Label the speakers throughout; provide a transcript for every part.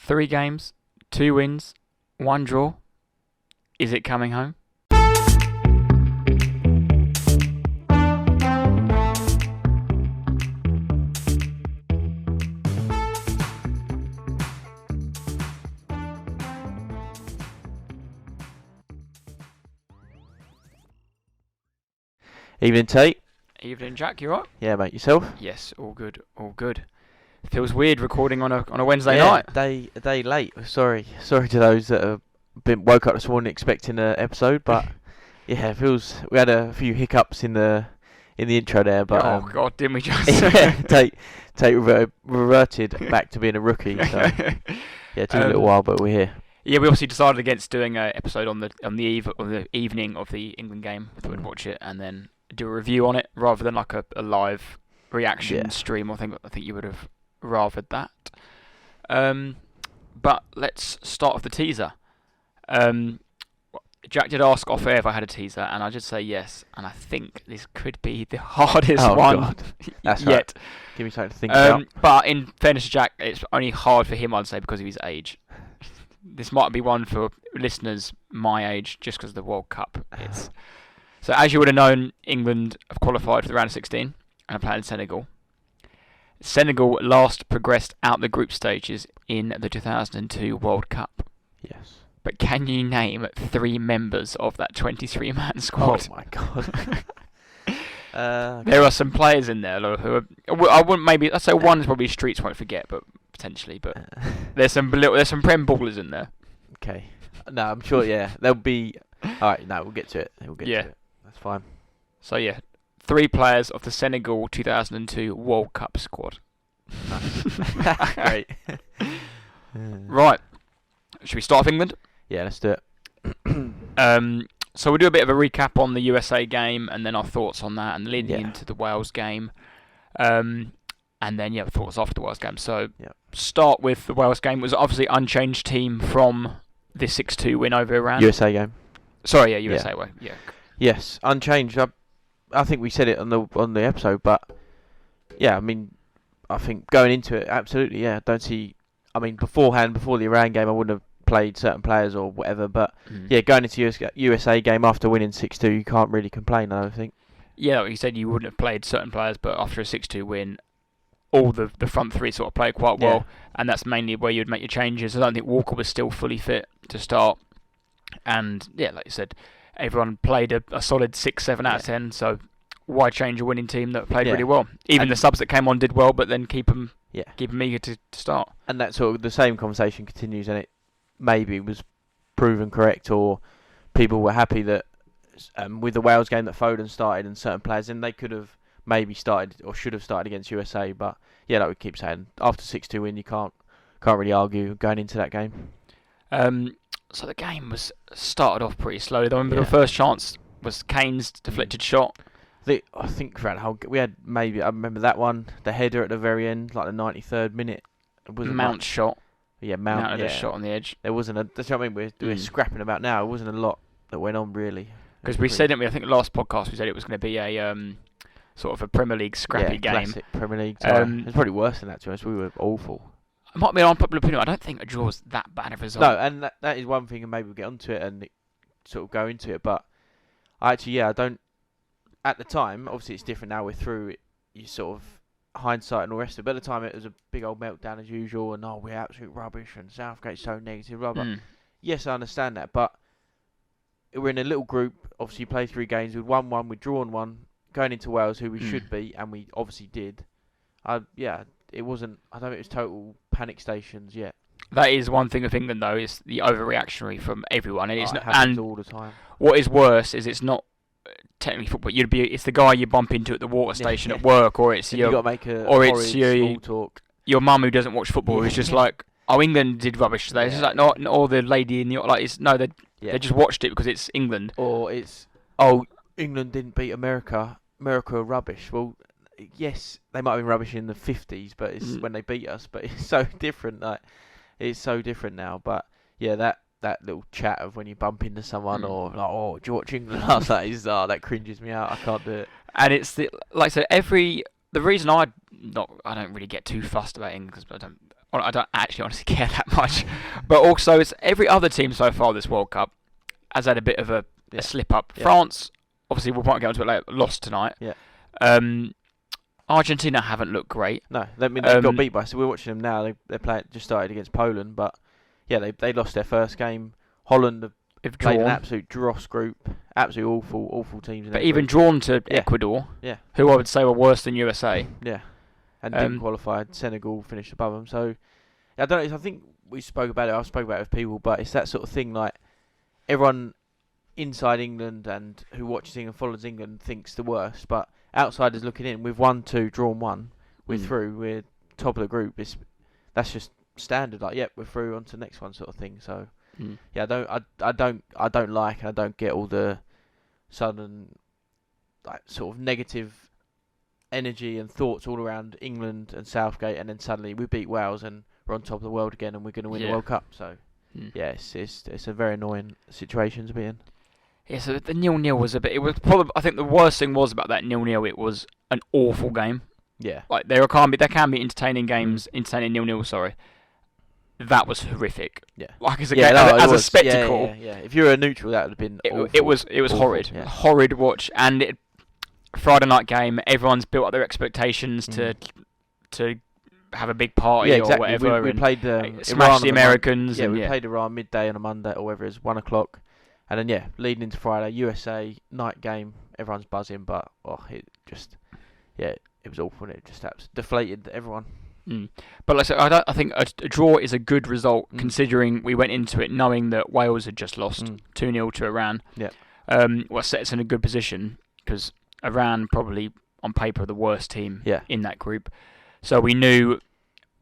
Speaker 1: 3 games, 2 wins, 1 draw. Is it coming home?
Speaker 2: Evening, Tate.
Speaker 1: Evening, Jack. You right?
Speaker 2: Yeah, mate. Yourself?
Speaker 1: Yes, all good, all good. Feels weird recording on a Wednesday night.
Speaker 2: A day late. Sorry to those that have been woke up this morning expecting an episode, but yeah, it feels. We had a few hiccups in the intro there, but
Speaker 1: oh God, didn't we just?
Speaker 2: yeah, Tate reverted back to being a rookie. So yeah, it took a little while, but we're here.
Speaker 1: Yeah, we obviously decided against doing an episode on the evening of the England game. We thought we'd watch it and then do a review on it rather than like a live reaction stream. I think you would have rathered that. But let's start with the teaser. Jack did ask off air if I had a teaser, and I did say yes. And I think this could be the hardest one
Speaker 2: God. That's
Speaker 1: yet.
Speaker 2: Right. Give me something to think about.
Speaker 1: But in fairness to Jack, it's only hard for him, I'd say, because of his age. This might be one for listeners my age, just because of the World Cup. So as you would have known, England have qualified for the round of 16 and are playing Senegal. Senegal last progressed out the group stages in the 2002 World Cup.
Speaker 2: Yes.
Speaker 1: But can you name 3 members of that 23-man squad?
Speaker 2: Oh my God.
Speaker 1: There are some players in there who are, I'd say one is probably Streets won't forget, but potentially. But there's some Prem ballers in there.
Speaker 2: Okay. No, I'm sure. Yeah, there'll be. All right. No, we'll get to it. We'll get to it. That's fine.
Speaker 1: So yeah, 3 players of the Senegal 2002 World Cup squad.
Speaker 2: Nice. Great.
Speaker 1: Right. Should we start with England?
Speaker 2: Yeah, let's do it.
Speaker 1: So we'll do a bit of a recap on the USA game and then our thoughts on that and leading into the Wales game. And then, thoughts after the Wales game. So start with the Wales game. It was obviously unchanged team from the 6-2 win over Iran.
Speaker 2: USA game.
Speaker 1: Sorry, USA way. Yeah.
Speaker 2: Yes, unchanged. I think we said it on the episode, but yeah, I mean, I think going into it, absolutely, yeah. Don't see. I mean, before the Iran game, I wouldn't have played certain players or whatever, but going into USA game after winning 6-2, you can't really complain. I don't think. Yeah,
Speaker 1: like you said, you wouldn't have played certain players, but after a 6-2 win, all the front 3 sort of played quite well, and that's mainly where you'd make your changes. I don't think Walker was still fully fit to start, and like you said, everyone played a solid 6-7 out of 10. So why change a winning team that played really well? Even the subs that came on did well, but then keep them eager to start.
Speaker 2: And that sort of the same conversation continues, and it maybe was proven correct, or people were happy that with the Wales game that Foden started and certain players, and they could have maybe started or should have started against USA. But like we keep saying, after 6-2 win, you can't really argue going into that game.
Speaker 1: So the game was started off pretty slowly. I remember the first chance was Kane's deflected shot.
Speaker 2: I think throughout the whole we had maybe I remember that one, the header at the very end, like the 93rd minute.
Speaker 1: Mount shot.
Speaker 2: Yeah, Mount
Speaker 1: had a shot on the edge.
Speaker 2: There wasn't that's what I mean. We're scrapping about now. It wasn't a lot that went on really.
Speaker 1: Because we said, I think last podcast we said it was going to be a sort of a Premier League scrappy game.
Speaker 2: Classic Premier League. It's probably worse than that to us. We were awful.
Speaker 1: It might be an unpopular opinion. I don't think a draw is that bad of a result.
Speaker 2: No, and that is one thing, and maybe we'll get onto it and sort of go into it. But I don't. At the time, obviously it's different now. We're through it. You sort of hindsight and all the rest of it. But at the time, it was a big old meltdown as usual, and we're absolute rubbish, and Southgate's so negative. Blah blah. Yes, I understand that, but we're in a little group. Obviously, you play 3 games. We'd won 1, we'd drawn 1, going into Wales, who we should beat, and we obviously did. It wasn't. I don't think it was total panic stations yet.
Speaker 1: That is one thing of England, though, is the overreactionary from everyone, and
Speaker 2: it happens all the time.
Speaker 1: What is worse is it's not technically football. It's the guy you bump into at the water station at work, or it's your,
Speaker 2: you got to make small talk.
Speaker 1: Your mum who doesn't watch football who's just like, oh, England did rubbish today. It's just like not or the lady in the they just watched it because it's England.
Speaker 2: Or it's England didn't beat America. America are rubbish. Well, yes, they might have been rubbish in the 50s, but it's when they beat us. But it's so different. Like it's so different now. But that little chat of when you bump into someone or like, do you watch England last night? That cringes me out. I can't do it.
Speaker 1: And it's like I said, the reason I don't really get too fussed about England because I don't actually honestly care that much. But also, it's every other team so far this World Cup has had a bit of a slip up.
Speaker 2: Yeah.
Speaker 1: France, obviously, we might get onto it later, lost tonight.
Speaker 2: Yeah.
Speaker 1: Argentina haven't looked great.
Speaker 2: No, they got beat by. So we're watching them now. They just started against Poland, but yeah, they lost their first game. Holland have played an absolute dross group, absolutely awful teams.
Speaker 1: But even drawn to Ecuador, who I would say were worse than USA.
Speaker 2: Yeah, and didn't qualify. Senegal finished above them. So I don't know. I think we spoke about it. I spoke about it with people, but it's that sort of thing. Like everyone inside England and who watches England, follows England, thinks the worst, but outsiders looking in, we've won 2, drawn 1, we're through, we're top of the group. That's just standard. Like, yep, we're through on to the next one, sort of thing. So, yeah, I don't like, and I don't get all the sudden, like, sort of negative energy and thoughts all around England and Southgate, and then suddenly we beat Wales and we're on top of the world again, and we're going to win the World Cup. So, yeah, it's a very annoying situation to be in.
Speaker 1: Yeah, so the 0-0 was a bit. It was probably. I think the worst thing was about that 0-0. It was an awful game.
Speaker 2: Yeah.
Speaker 1: Like there can be entertaining games, entertaining 0-0. Sorry. That was horrific.
Speaker 2: Yeah.
Speaker 1: Like as a spectacle.
Speaker 2: Yeah. If you were a neutral, that would have been awful.
Speaker 1: It was awful, horrid. Yeah. Horrid watch. And Friday night game. Everyone's built up their expectations to have a big party or whatever.
Speaker 2: We played
Speaker 1: smash the Americans.
Speaker 2: We played Iran midday on a Monday or whatever it is, 1 o'clock. And then, leading into Friday, USA, night game, everyone's buzzing, but, it was awful, and it just deflated everyone.
Speaker 1: But like I said, I think a draw is a good result, considering we went into it knowing that Wales had just lost 2-0 to Iran.
Speaker 2: Yeah.
Speaker 1: What set us in a good position, because Iran probably, on paper, the worst team in that group. So we knew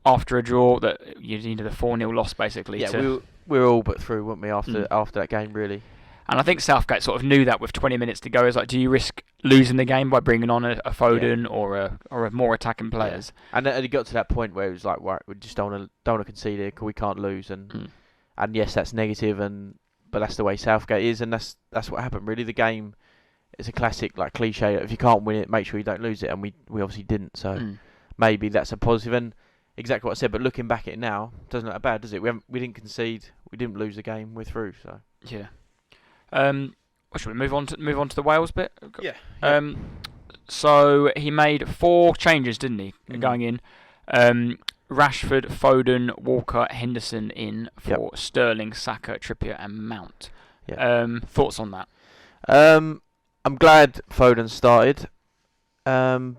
Speaker 1: after a draw that you needed a 4-0 loss, basically.
Speaker 2: Yeah, we were all but through, weren't we, after that game, really.
Speaker 1: And I think Southgate sort of knew that with 20 minutes to go. It's like, do you risk losing the game by bringing on a Foden or a more attacking players?
Speaker 2: Yeah. And he got to that point where it was like, right, we just don't want to concede here, because we can't lose. And yes, that's negative, but that's the way Southgate is, and that's what happened. Really, the game is a classic, like, cliche. If you can't win it, make sure you don't lose it, and we obviously didn't. So maybe that's a positive. And exactly what I said. But looking back at it now, it doesn't look that bad, does it? We didn't concede, we didn't lose the game, we're through. So
Speaker 1: yeah. Should we move on to the Wales bit?
Speaker 2: Yeah.
Speaker 1: So he made 4 changes, didn't he, going in? Rashford, Foden, Walker, Henderson in for Sterling, Saka, Trippier, and Mount. Yeah. Thoughts on that?
Speaker 2: I'm glad Foden started. Sort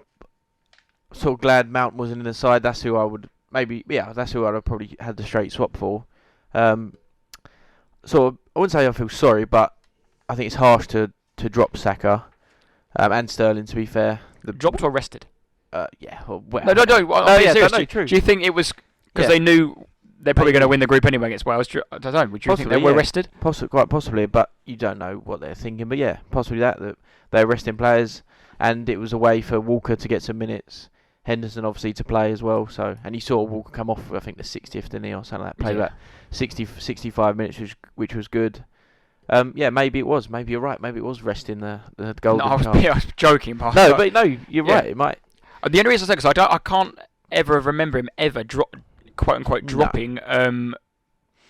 Speaker 2: of glad Mount wasn't in the side. That's who I would that's who I'd have probably had the straight swap for. So I wouldn't say I feel sorry, but I think it's harsh to drop Saka and Sterling, to be fair.
Speaker 1: Dropped or rested?
Speaker 2: Yeah. Well,
Speaker 1: no,
Speaker 2: true.
Speaker 1: Do you think it was because they knew they're probably going to win the group anyway against Wales? I don't know. Would you think they were rested?
Speaker 2: Quite possibly, but you don't know what they're thinking. But yeah, possibly that they're resting players, and it was a way for Walker to get some minutes. Henderson obviously to play as well. So, and you saw Walker come off, I think, the 60th, didn't he, or something like that. Played about 65 minutes, which was good. Maybe it was. Maybe you're right. Maybe it was resting the golden child.
Speaker 1: I was joking. But
Speaker 2: you're right. It might.
Speaker 1: The only reason I said because I can't ever remember him ever quote unquote dropping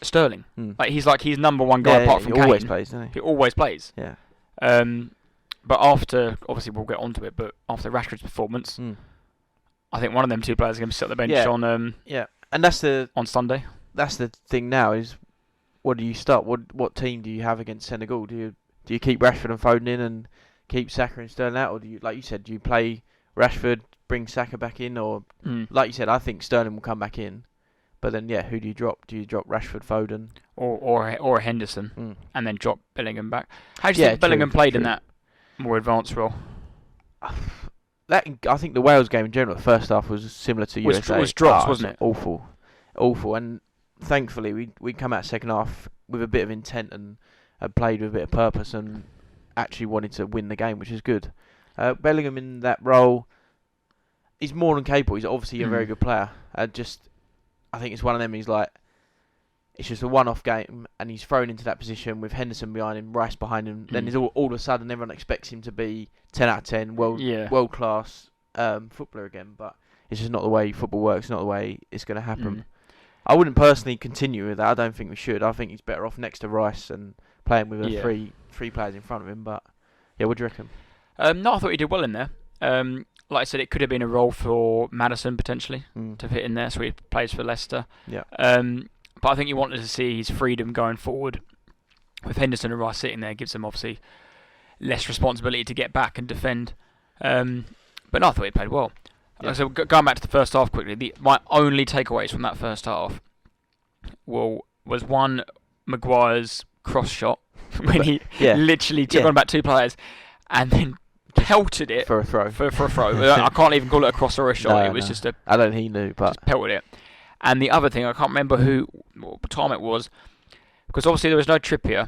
Speaker 1: Sterling. Like he's number one guy apart from Kane.
Speaker 2: He always plays, doesn't he?
Speaker 1: He always plays.
Speaker 2: Yeah.
Speaker 1: But after, obviously we'll get onto it, but after Rashford's performance, I think one of them 2 players are going to sit on the bench
Speaker 2: and
Speaker 1: on Sunday.
Speaker 2: That's the thing now is, what do you start? What team do you have against Senegal? Do you keep Rashford and Foden in and keep Saka and Sterling out, or do you, like you said, do you play Rashford, bring Saka back in, or like you said, I think Sterling will come back in, but then who do you drop? Do you drop Rashford, Foden,
Speaker 1: or Henderson, and then drop Bellingham back? How do you think Bellingham played in that more advanced role?
Speaker 2: I think the Wales game in general, the first half was similar to USA.
Speaker 1: It was drops, wasn't it?
Speaker 2: Awful, and thankfully we come out second half with a bit of intent and played with a bit of purpose and actually wanted to win the game, which is good. Bellingham in that role, he's more than capable. He's obviously a very good player. I think it's one of them. He's like, it's just a one-off game, and he's thrown into that position with Henderson behind him, Rice behind him. Then there's all of a sudden everyone expects him to be 10 out of 10, world class footballer again. But it's just not the way football works. Not the way it's going to happen. I wouldn't personally continue with that. I don't think we should. I think he's better off next to Rice and playing with three players in front of him. But yeah, what do you reckon?
Speaker 1: No, I thought he did well in there. Like I said, it could have been a role for Maddison potentially to fit in there, so he plays for Leicester.
Speaker 2: Yeah.
Speaker 1: But I think you wanted to see his freedom going forward. With Henderson and Rice sitting there, gives them obviously less responsibility to get back and defend. But no, I thought he played well.
Speaker 2: Yeah.
Speaker 1: So going back to the first half quickly, my only takeaways from that first half was one, Maguire's cross shot when he literally took on about two players and then pelted it
Speaker 2: for a throw.
Speaker 1: For a throw. I can't even call it a cross or a shot.
Speaker 2: No,
Speaker 1: it was just a.
Speaker 2: I don't think he knew, but
Speaker 1: just pelted it. And the other thing, I can't remember what time it was, because obviously there was no Trippier,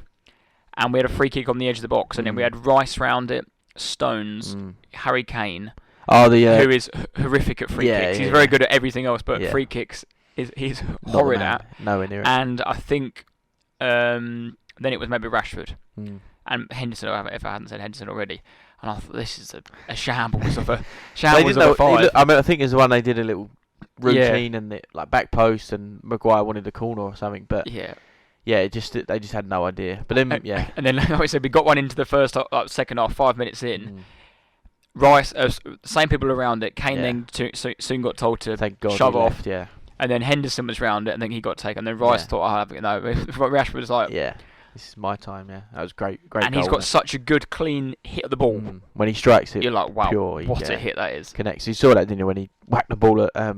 Speaker 1: and we had a free kick on the edge of the box, and then we had Rice round it, Stones, Harry Kane, who is horrific at free kicks. He's very good at everything else, but free kicks he's horrid at.
Speaker 2: Nowhere near it.
Speaker 1: And I think then it was maybe Rashford and Henderson, if I hadn't said Henderson already. And I thought this is a shambles of a five.
Speaker 2: I think it's the one they did a little routine and it, like back post, and Maguire wanted a corner or something, but they just had no idea. But then
Speaker 1: and then like I said, we got one into the second half, 5 minutes in. Rice, same people around it. Kane then soon got told to shove off.
Speaker 2: Yeah.
Speaker 1: And then Henderson was round it, and then he got taken. And then Rice thought, Rashford was like,
Speaker 2: this is my time. Yeah, that was great.
Speaker 1: And he's got such a good, clean hit of the ball.
Speaker 2: When he strikes it,
Speaker 1: you're like, wow,
Speaker 2: pure,
Speaker 1: what a hit that is.
Speaker 2: Connects. You saw that, didn't you, when he whacked the ball at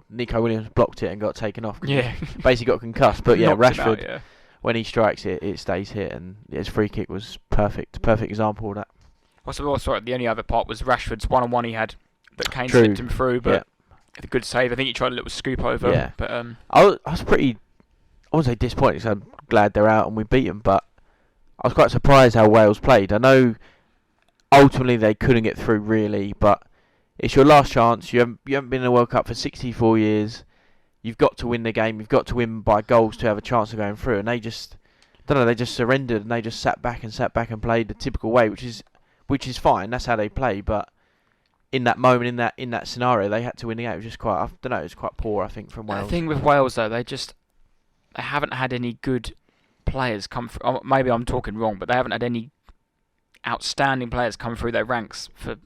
Speaker 2: Nico Williams blocked it and got taken off.
Speaker 1: Yeah,
Speaker 2: basically got concussed. But yeah, Rashford,
Speaker 1: out,
Speaker 2: when he strikes it, it stays hit, and his free kick was perfect example of that.
Speaker 1: Sorry, the only other part was Rashford's one-on-one he had that Kane slipped him through, but a good save. I think he tried a little scoop over.
Speaker 2: Yeah.
Speaker 1: But
Speaker 2: I was pretty, I wouldn't say disappointed because I'm glad they're out and we beat them, but I was quite surprised how Wales played. I know ultimately they couldn't get through really, but it's your last chance. You haven't been in a World Cup for 64 years. You've got to win the game. You've got to win by goals to have a chance of going through. And they just surrendered and they just sat back and played the typical way, which is fine. That's how they play. But in that moment, in that scenario, they had to win the game. It was just quite, I don't know, it was quite poor, I think, from Wales.
Speaker 1: The thing with Wales though, they haven't had any good players come through. Maybe I'm talking wrong, but they haven't had any outstanding players come through their ranks for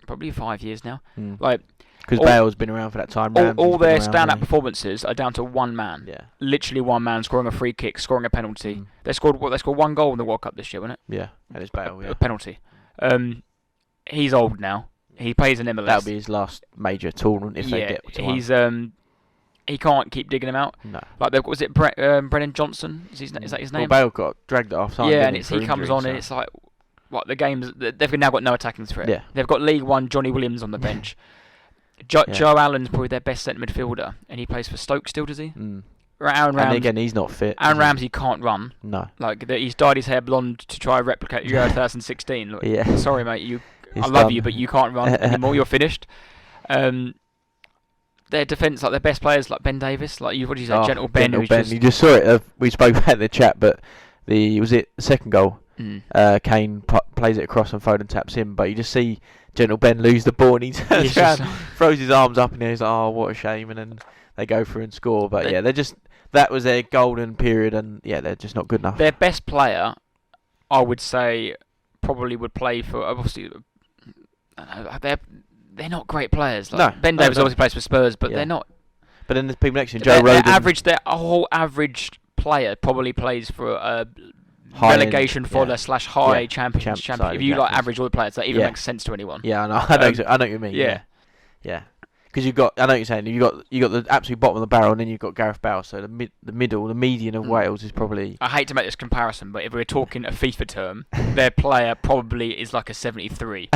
Speaker 1: probably 5 years now. Like,
Speaker 2: because Bale's been around for that time.
Speaker 1: All their stand-up performances are down to one man.
Speaker 2: Yeah. Literally
Speaker 1: one man scoring a free kick, scoring a penalty. They scored one goal in the World Cup this year, wasn't it?
Speaker 2: Yeah, and it's Bale.
Speaker 1: A penalty. He's old now. He plays in MLS.
Speaker 2: That'll be his last major tournament if they get to one.
Speaker 1: He can't keep digging them out.
Speaker 2: No.
Speaker 1: Like, was it Brennan Johnson? Is that his name?
Speaker 2: Well, Bale got dragged at half time.
Speaker 1: Yeah, and he comes on and it's like, what, the game's... They've now got no attacking threat.
Speaker 2: Yeah.
Speaker 1: They've got League One Johnny Williams on the bench. Joe Allen's probably their best centre midfielder, and he plays for Stoke still, does he?
Speaker 2: Aaron
Speaker 1: Ramsey,
Speaker 2: and again, he's not fit.
Speaker 1: Aaron Ramsey can't run.
Speaker 2: No.
Speaker 1: Like, he's dyed his hair blonde to try and replicate Euro 2016. Like, sorry, mate, I love you, but you can't run anymore. You're finished. Their defence, like their best players, like Ben Davis, like what did you say, Gentle Ben?
Speaker 2: You just saw it. We spoke about it in the chat, but the second goal. Kane plays it across and Foden taps in, but you just see Gentle Ben lose the ball and he turns around, throws his arms up and he's like, oh, what a shame, and then they go through and score. But that was their golden period, and they're just not good enough.
Speaker 1: Their best player, I would say, probably would play for, obviously, they're not great players. Like,
Speaker 2: no,
Speaker 1: Ben Davis obviously plays for Spurs, but they're not.
Speaker 2: But then there's people next to him, Joe Rodon.
Speaker 1: Their whole average player probably plays for a relegation fodder / high Champions. If you average all the players, that even makes sense to anyone.
Speaker 2: Yeah, I know. I know what you mean. Yeah. Because I know what you're saying. You got the absolute bottom of the barrel, and then you've got Gareth Bale. So the median of Wales is probably.
Speaker 1: I hate to make this comparison, but if we're talking a FIFA term, their player probably is like a 73.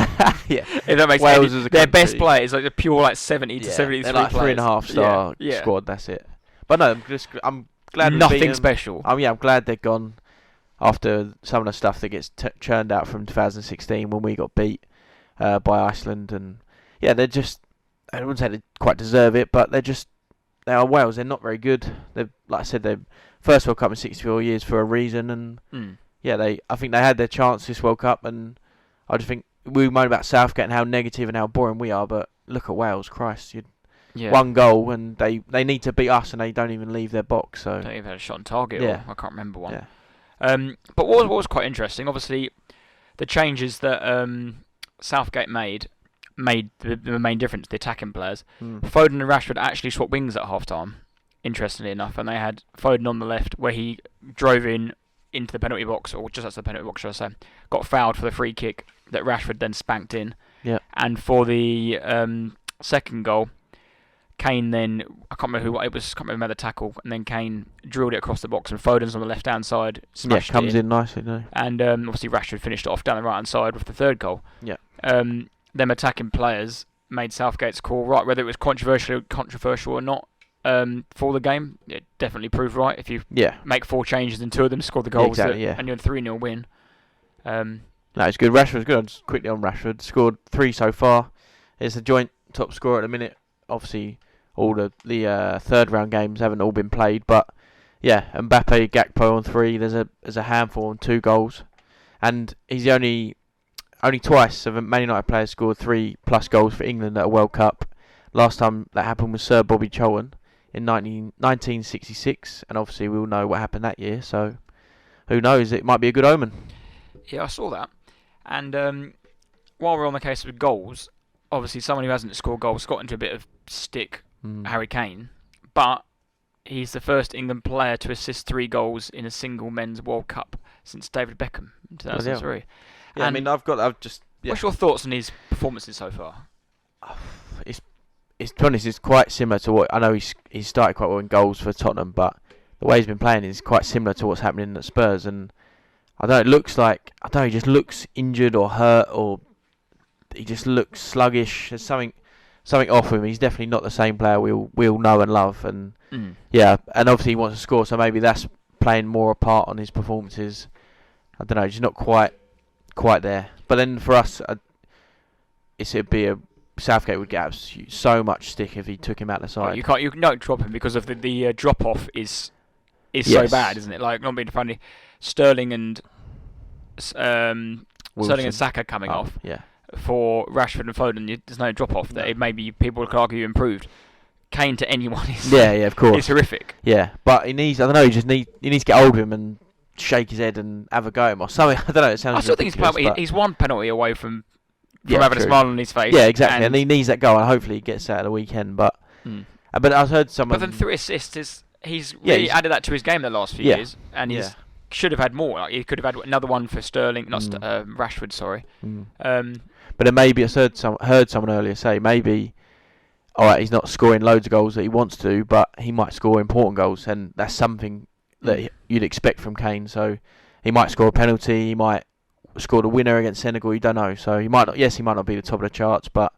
Speaker 2: Yeah,
Speaker 1: if that makes
Speaker 2: Wales
Speaker 1: sense. Their best player is like a pure 70 to 73.
Speaker 2: They're like
Speaker 1: players.
Speaker 2: 3.5-star squad. That's it. But no, I'm glad.
Speaker 1: Nothing special.
Speaker 2: I'm glad they're gone after some of the stuff that gets churned out from 2016 when we got beat by Iceland, and they're just. I wouldn't say they quite deserve it, but they are Wales. They're not very good. They're, like I said, they're first World Cup in 64 years for a reason, and I think they had their chance this World Cup, and I just think we moan about Southgate and how negative and how boring we are, but look at Wales, Christ, one goal, and they need to beat us, and they don't even leave their box. So
Speaker 1: don't even have a shot on target.
Speaker 2: Yeah.
Speaker 1: Or I can't remember one.
Speaker 2: Yeah.
Speaker 1: But what was quite interesting, obviously, the changes that Southgate made the main difference. The attacking players, Foden and Rashford actually swapped wings at half time. Interestingly enough, and they had Foden on the left, where he drove into the penalty box, or just outside the penalty box, should I say, got fouled for the free kick that Rashford then spanked in.
Speaker 2: Yeah.
Speaker 1: And for the second goal, Kane then, I can't remember who it was, can't remember the tackle, and then Kane drilled it across the box, and Foden's on the left hand side, smashed
Speaker 2: comes
Speaker 1: it
Speaker 2: in nicely, no?
Speaker 1: And obviously Rashford finished it off down the right hand side with the third goal.
Speaker 2: Yeah.
Speaker 1: Them attacking players made Southgate's call right, whether it was controversial or not. For the game, it definitely proved right. If you make 4 changes and 2 of them score the goals, and you're a 3-0 win.
Speaker 2: No, it's good. Rashford's good. Just quickly on Rashford, scored 3 so far. It's a joint top scorer at the minute. Obviously, all the third round games haven't all been played, but yeah, Mbappe, Gakpo on 3. There's a handful on 2 goals, and he's the only twice have a Man United players scored 3+ goals for England at a World Cup. Last time that happened was Sir Bobby Charlton in 1966, and obviously we all know what happened that year, so who knows, it might be a good omen.
Speaker 1: Yeah, I saw that. And while we're on the case of goals, obviously someone who hasn't scored goals got into a bit of stick, Harry Kane, but he's the first England player to assist 3 goals in a single men's World Cup since David Beckham in 2003.
Speaker 2: Yeah, and
Speaker 1: what's your thoughts on his performances so far?
Speaker 2: To be honest, it's quite similar to what I know. He's started quite well in goals for Tottenham, but the way he's been playing is quite similar to what's happening at Spurs. And I don't know, it looks like he just looks injured or hurt, or he just looks sluggish. There's something off with him. He's definitely not the same player we all know and love. And and obviously he wants to score, so maybe that's playing more a part on his performances. I don't know, just not quite there. But then for us, it'd be Southgate would get so much stick if he took him out the side.
Speaker 1: Well, you can't drop him because of the drop off is so bad, isn't it? Like, not being funny, Sterling and Saka coming off.
Speaker 2: Yeah.
Speaker 1: For Rashford and Foden, there's no drop off. That maybe people could argue improved. Kane to anyone is
Speaker 2: of course,
Speaker 1: is horrific.
Speaker 2: Yeah, but he needs. I don't know. He needs to get hold of him and shake his head and have a go at him or something. I don't know. It sounds.
Speaker 1: I still think he's one penalty away from having a smile on his face.
Speaker 2: Yeah, exactly. And he needs that goal, and hopefully he gets that at the weekend. But but I heard someone.
Speaker 1: But then 3 assists he's really added that to his game the last few years, and he should have had more. Like, he could have had another one for Sterling, not Rashford. Sorry.
Speaker 2: But then maybe I heard someone earlier say maybe, all right, he's not scoring loads of goals that he wants to, but he might score important goals, and that's something that you'd expect from Kane. So he might score a penalty, he might score the winner against Senegal. You don't know. So he might not. Yes, he might not be the top of the charts, but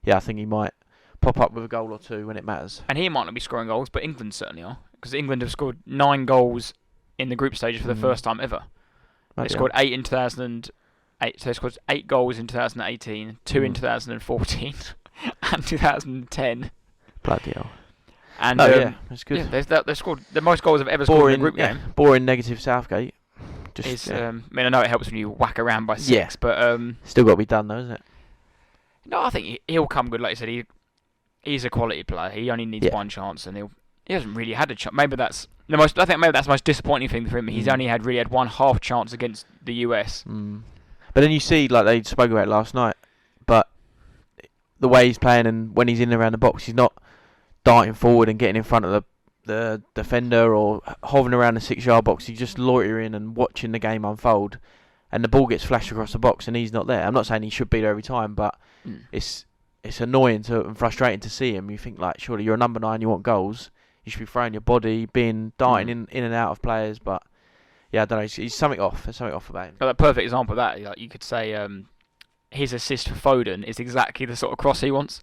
Speaker 2: I think he might pop up with a goal or 2 when it matters.
Speaker 1: And he might not be scoring goals, but England certainly are, because England have scored 9 goals in the group stage for the first time ever. They scored 8 in 2008. So they scored 8 goals in 2018, 2 in 2014, and 2010.
Speaker 2: Bloody hell.
Speaker 1: And
Speaker 2: that's good.
Speaker 1: Yeah, they've scored the most goals I've ever scored in a group game.
Speaker 2: Boring negative Southgate.
Speaker 1: I know it helps when you whack around by 6, but
Speaker 2: still got to be done though, isn't it?
Speaker 1: No, I think he'll come good. Like you said, he's a quality player. He only needs one chance, and he hasn't really had a chance. Maybe that's the most. I think maybe that's the most disappointing thing for him. He's only had one half chance against the US.
Speaker 2: But then you see, like they spoke about last night, but the way he's playing and when he's in and around the box, he's not darting forward and getting in front of the defender or hovering around the 6-yard box. He's just loitering and watching the game unfold, and the ball gets flashed across the box and he's not there. I'm not saying he should be there every time, but it's annoying and frustrating to see him. You think, like, surely you're a number 9, you want goals, you should be throwing your body, darting in and out of players, but yeah, I don't know. He's something off. There's something off about him.
Speaker 1: Well, a perfect example of that, like, you could say his assist for Foden is exactly the sort of cross he wants,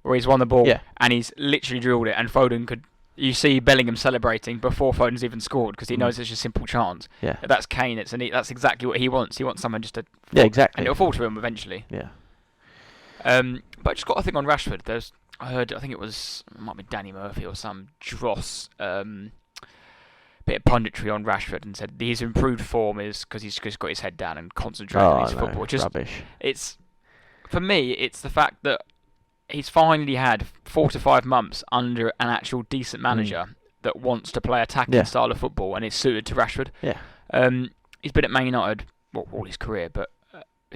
Speaker 1: where he's won the ball and he's literally drilled it, and Foden could. You see Bellingham celebrating before Foden's even scored because he knows it's a simple chance. Yeah, that's Kane. That's exactly what he wants. He wants someone just to.
Speaker 2: Exactly.
Speaker 1: And it'll fall to him eventually.
Speaker 2: Yeah.
Speaker 1: But I just got a thing on Rashford. I think it might be Danny Murphy or some dross. Bit of punditry on Rashford and said his improved form is because he's just got his head down and concentrating on his football. Just
Speaker 2: rubbish.
Speaker 1: For me, it's the fact that he's finally had 4 to 5 months under an actual decent manager that wants to play attacking style of football, and it's suited to Rashford.
Speaker 2: Yeah.
Speaker 1: He's been at Man United all his career, but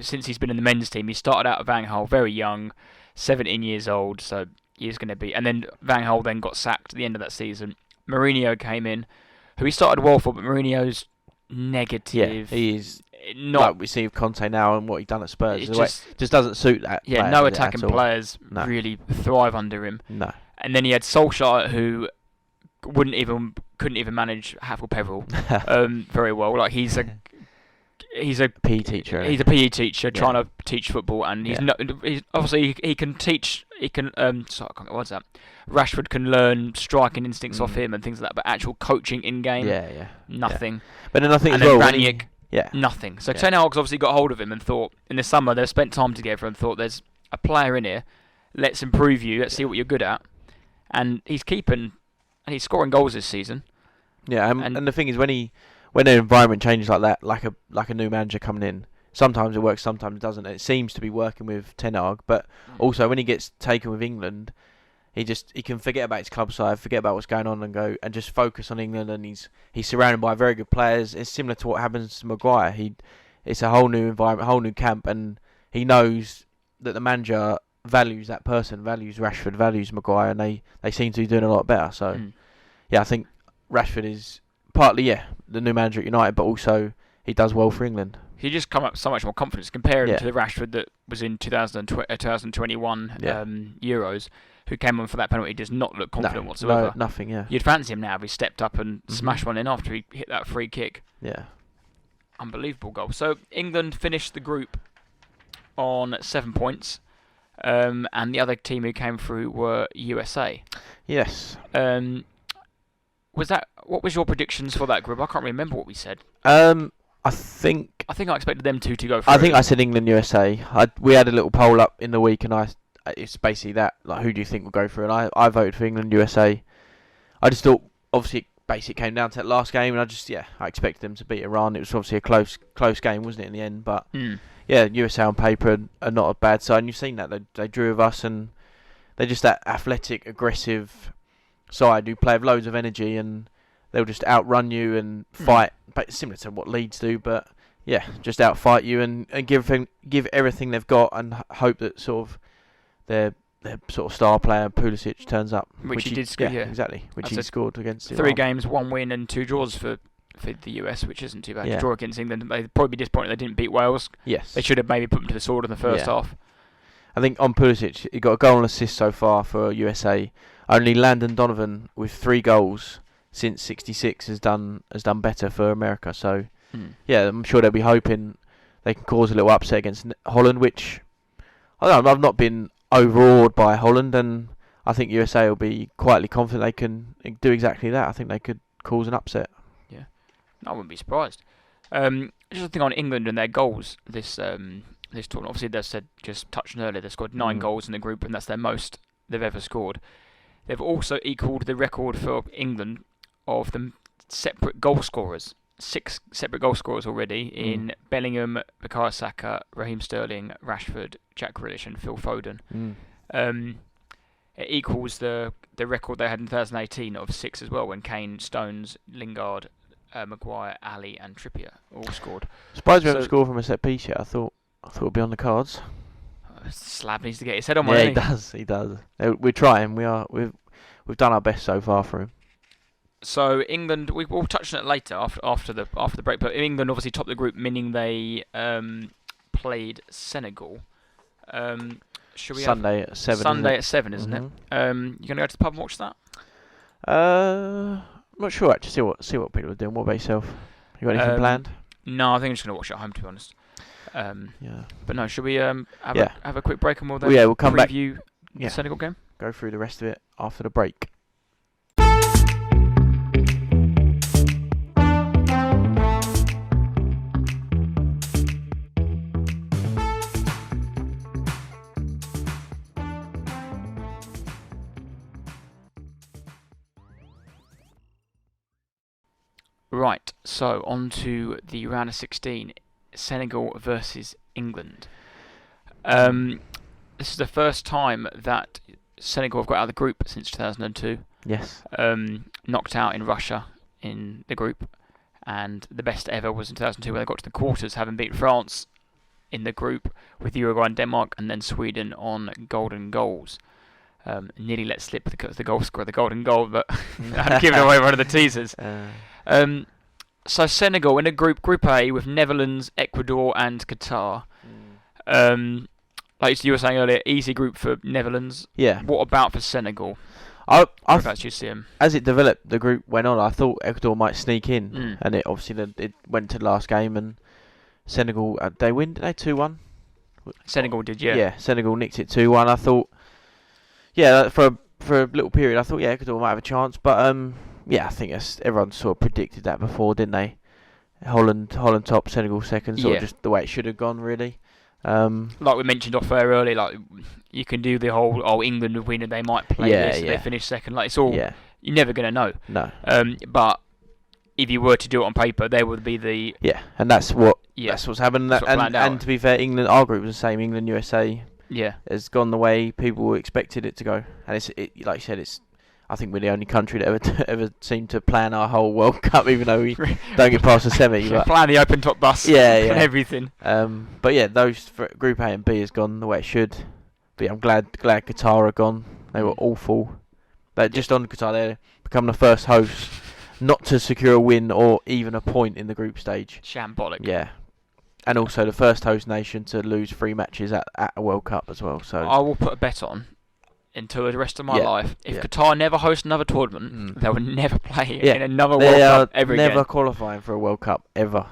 Speaker 1: since he's been in the men's team, he started out at Van Gaal very young, 17 years old, so he's going to be... And then Van Gaal then got sacked at the end of that season. Mourinho came in, who he started well for, but Mourinho's negative.
Speaker 2: Yeah, he is...
Speaker 1: Not
Speaker 2: like we see with Conte now and what he's done at Spurs. It just doesn't suit that.
Speaker 1: Yeah, no attacking players really thrive under him.
Speaker 2: No.
Speaker 1: And then he had Solskjaer, who couldn't even manage Havel Peveril very well. Like he's a
Speaker 2: PE teacher.
Speaker 1: He's a PE teacher trying to teach football, and he's obviously he can teach. He can sorry, I can't get words out. Rashford can learn striking instincts off him and things like that, but actual coaching in game, nothing.
Speaker 2: Yeah. But then I think
Speaker 1: and
Speaker 2: as well,
Speaker 1: Ranić, nothing. So Ten Hag's obviously got hold of him and thought in the summer they've spent time together and thought there's a player in here. Let's improve you. Let's see what you're good at. And he's keeping, and he's scoring goals this season.
Speaker 2: Yeah, and the thing is when the environment changes like that, like a new manager coming in, sometimes it works, sometimes it doesn't. It seems to be working with Ten Hag, but also when he gets taken with England, he can forget about his club side, forget about what's going on, and just focus on England. And he's surrounded by very good players. It's similar to what happens to Maguire. It's a whole new environment, whole new camp, and he knows that the manager values that person, values Rashford, values Maguire, and they seem to be doing a lot better. So, I think Rashford is partly, the new manager at United, but also he does well for England.
Speaker 1: He just come up with so much more confidence compared to the Rashford that was in 2021 Euros, who came on for that penalty, does not look confident whatsoever.
Speaker 2: No, nothing, You'd
Speaker 1: fancy him now if he stepped up and smashed one in after he hit that free kick.
Speaker 2: Yeah.
Speaker 1: Unbelievable goal. So England finished the group on 7 points. And the other team who came through were USA.
Speaker 2: Yes.
Speaker 1: What was your predictions for that group? I can't remember what we said.
Speaker 2: I think
Speaker 1: I expected them two to go through.
Speaker 2: I think I said England, USA. We had a little poll up in the week, and it's basically that, like, who do you think will go through? And I voted for England, USA. I just thought, obviously, it came down to that last game, and I expected them to beat Iran. It was obviously a close game, wasn't it, in the end? But USA on paper are not a bad side. And you've seen that they drew with us, and they're just that athletic, aggressive side who play with loads of energy, and they'll just outrun you and fight. But similar to what Leeds do, but just outfight you and give everything they've got, and hope that sort of their sort of star player Pulisic turns up,
Speaker 1: which he did score. Yeah,
Speaker 2: exactly. Which he scored against
Speaker 1: 3 games, 1 win and 2 draws for the US, which isn't too bad. To draw against England, they'd probably be disappointed they didn't beat Wales.
Speaker 2: Yes,
Speaker 1: they should have maybe put them to the sword in the first half.
Speaker 2: I think on Pulisic, he got a goal and assist so far for USA. Only Landon Donovan with 3 goals since '66 has done better for America. So I'm sure they'll be hoping they can cause a little upset against Holland, which I don't know, I've not been overawed by Holland, and I think USA will be quietly confident they can do exactly that. I think they could cause an upset.
Speaker 1: Yeah, I wouldn't be surprised. Just a thing on England and their goals this tournament. Obviously, they said, just touched on earlier, they scored 9 goals in the group, and that's their most they've ever scored. They've also equalled the record for England of the separate goal scorers. 6 separate goal scorers already in Bellingham, Bukayo Saka, Raheem Sterling, Rashford, Jack Grealish and Phil Foden. It equals the record they had in 2018 of 6 as well, when Kane, Stones, Lingard, Maguire, Ali and Trippier all scored.
Speaker 2: Surprised we haven't scored from a set piece yet. I thought it'd be on the cards.
Speaker 1: Slab needs to get his head on one.
Speaker 2: Yeah, he does. We're trying. We've done our best so far for him.
Speaker 1: So England, we'll touch on it later after the break. But England obviously topped the group, meaning they played Senegal.
Speaker 2: Sunday at 7.
Speaker 1: Sunday at 7, isn't it? You gonna go to the pub and watch that?
Speaker 2: I'm not sure actually. See what people are doing. What about yourself? You got anything planned?
Speaker 1: No, I think I'm just gonna watch it at home, to be honest. But no, should we have a quick break and we'll
Speaker 2: come
Speaker 1: preview
Speaker 2: back.
Speaker 1: The Senegal game?
Speaker 2: Go through the rest of it after the break.
Speaker 1: Right, so on to the round of 16, Senegal versus England. this is the first time that Senegal have got out of the group since 2002.
Speaker 2: Yes.
Speaker 1: Knocked out in Russia in the group, and the best ever was in 2002 when they got to the quarters, having beat France in the group with Uruguay and Denmark, and then Sweden on golden goals. Nearly let slip the goal scorer, the golden goal, but I've given away one of the teasers. So Senegal in a Group A with Netherlands, Ecuador, and Qatar. Like you were saying earlier, easy group for Netherlands.
Speaker 2: Yeah.
Speaker 1: What about for Senegal?
Speaker 2: Whereabouts
Speaker 1: do you see them?
Speaker 2: As it developed, the group went on. I thought Ecuador might sneak in, and it obviously it went to the last game, and Senegal they win. Did they 2-1?
Speaker 1: Senegal did, yeah.
Speaker 2: Yeah, Senegal nicked it 2-1. I thought, for a little period, I thought Ecuador might have a chance, but I think everyone sort of predicted that before, didn't they? Holland top, Senegal second, sort of just the way it should have gone, really.
Speaker 1: Like we mentioned off air earlier, like you can do the whole England would win and they might play this and they finish second. Like it's all you're never gonna know.
Speaker 2: No.
Speaker 1: But if you were to do it on paper, there would be the
Speaker 2: and that's what's happened. And to be fair, England, our group was the same. England, USA, has gone the way people expected it to go. And it's like you said, I think we're the only country that ever seemed to plan our whole World Cup, even though we don't get past the semi.
Speaker 1: Plan the open top bus, and everything.
Speaker 2: But those for Group A and B has gone the way it should. But I'm glad Qatar are gone. They were awful. But just on Qatar, they become the first host not to secure a win or even a point in the group stage.
Speaker 1: Shambolic.
Speaker 2: Yeah. And also the first host nation to lose 3 matches at a World Cup as well. So
Speaker 1: I will put a bet on until the rest of my life. If Qatar never host another tournament, they will never play in another World Cup ever again.
Speaker 2: They are never qualifying for a World Cup ever.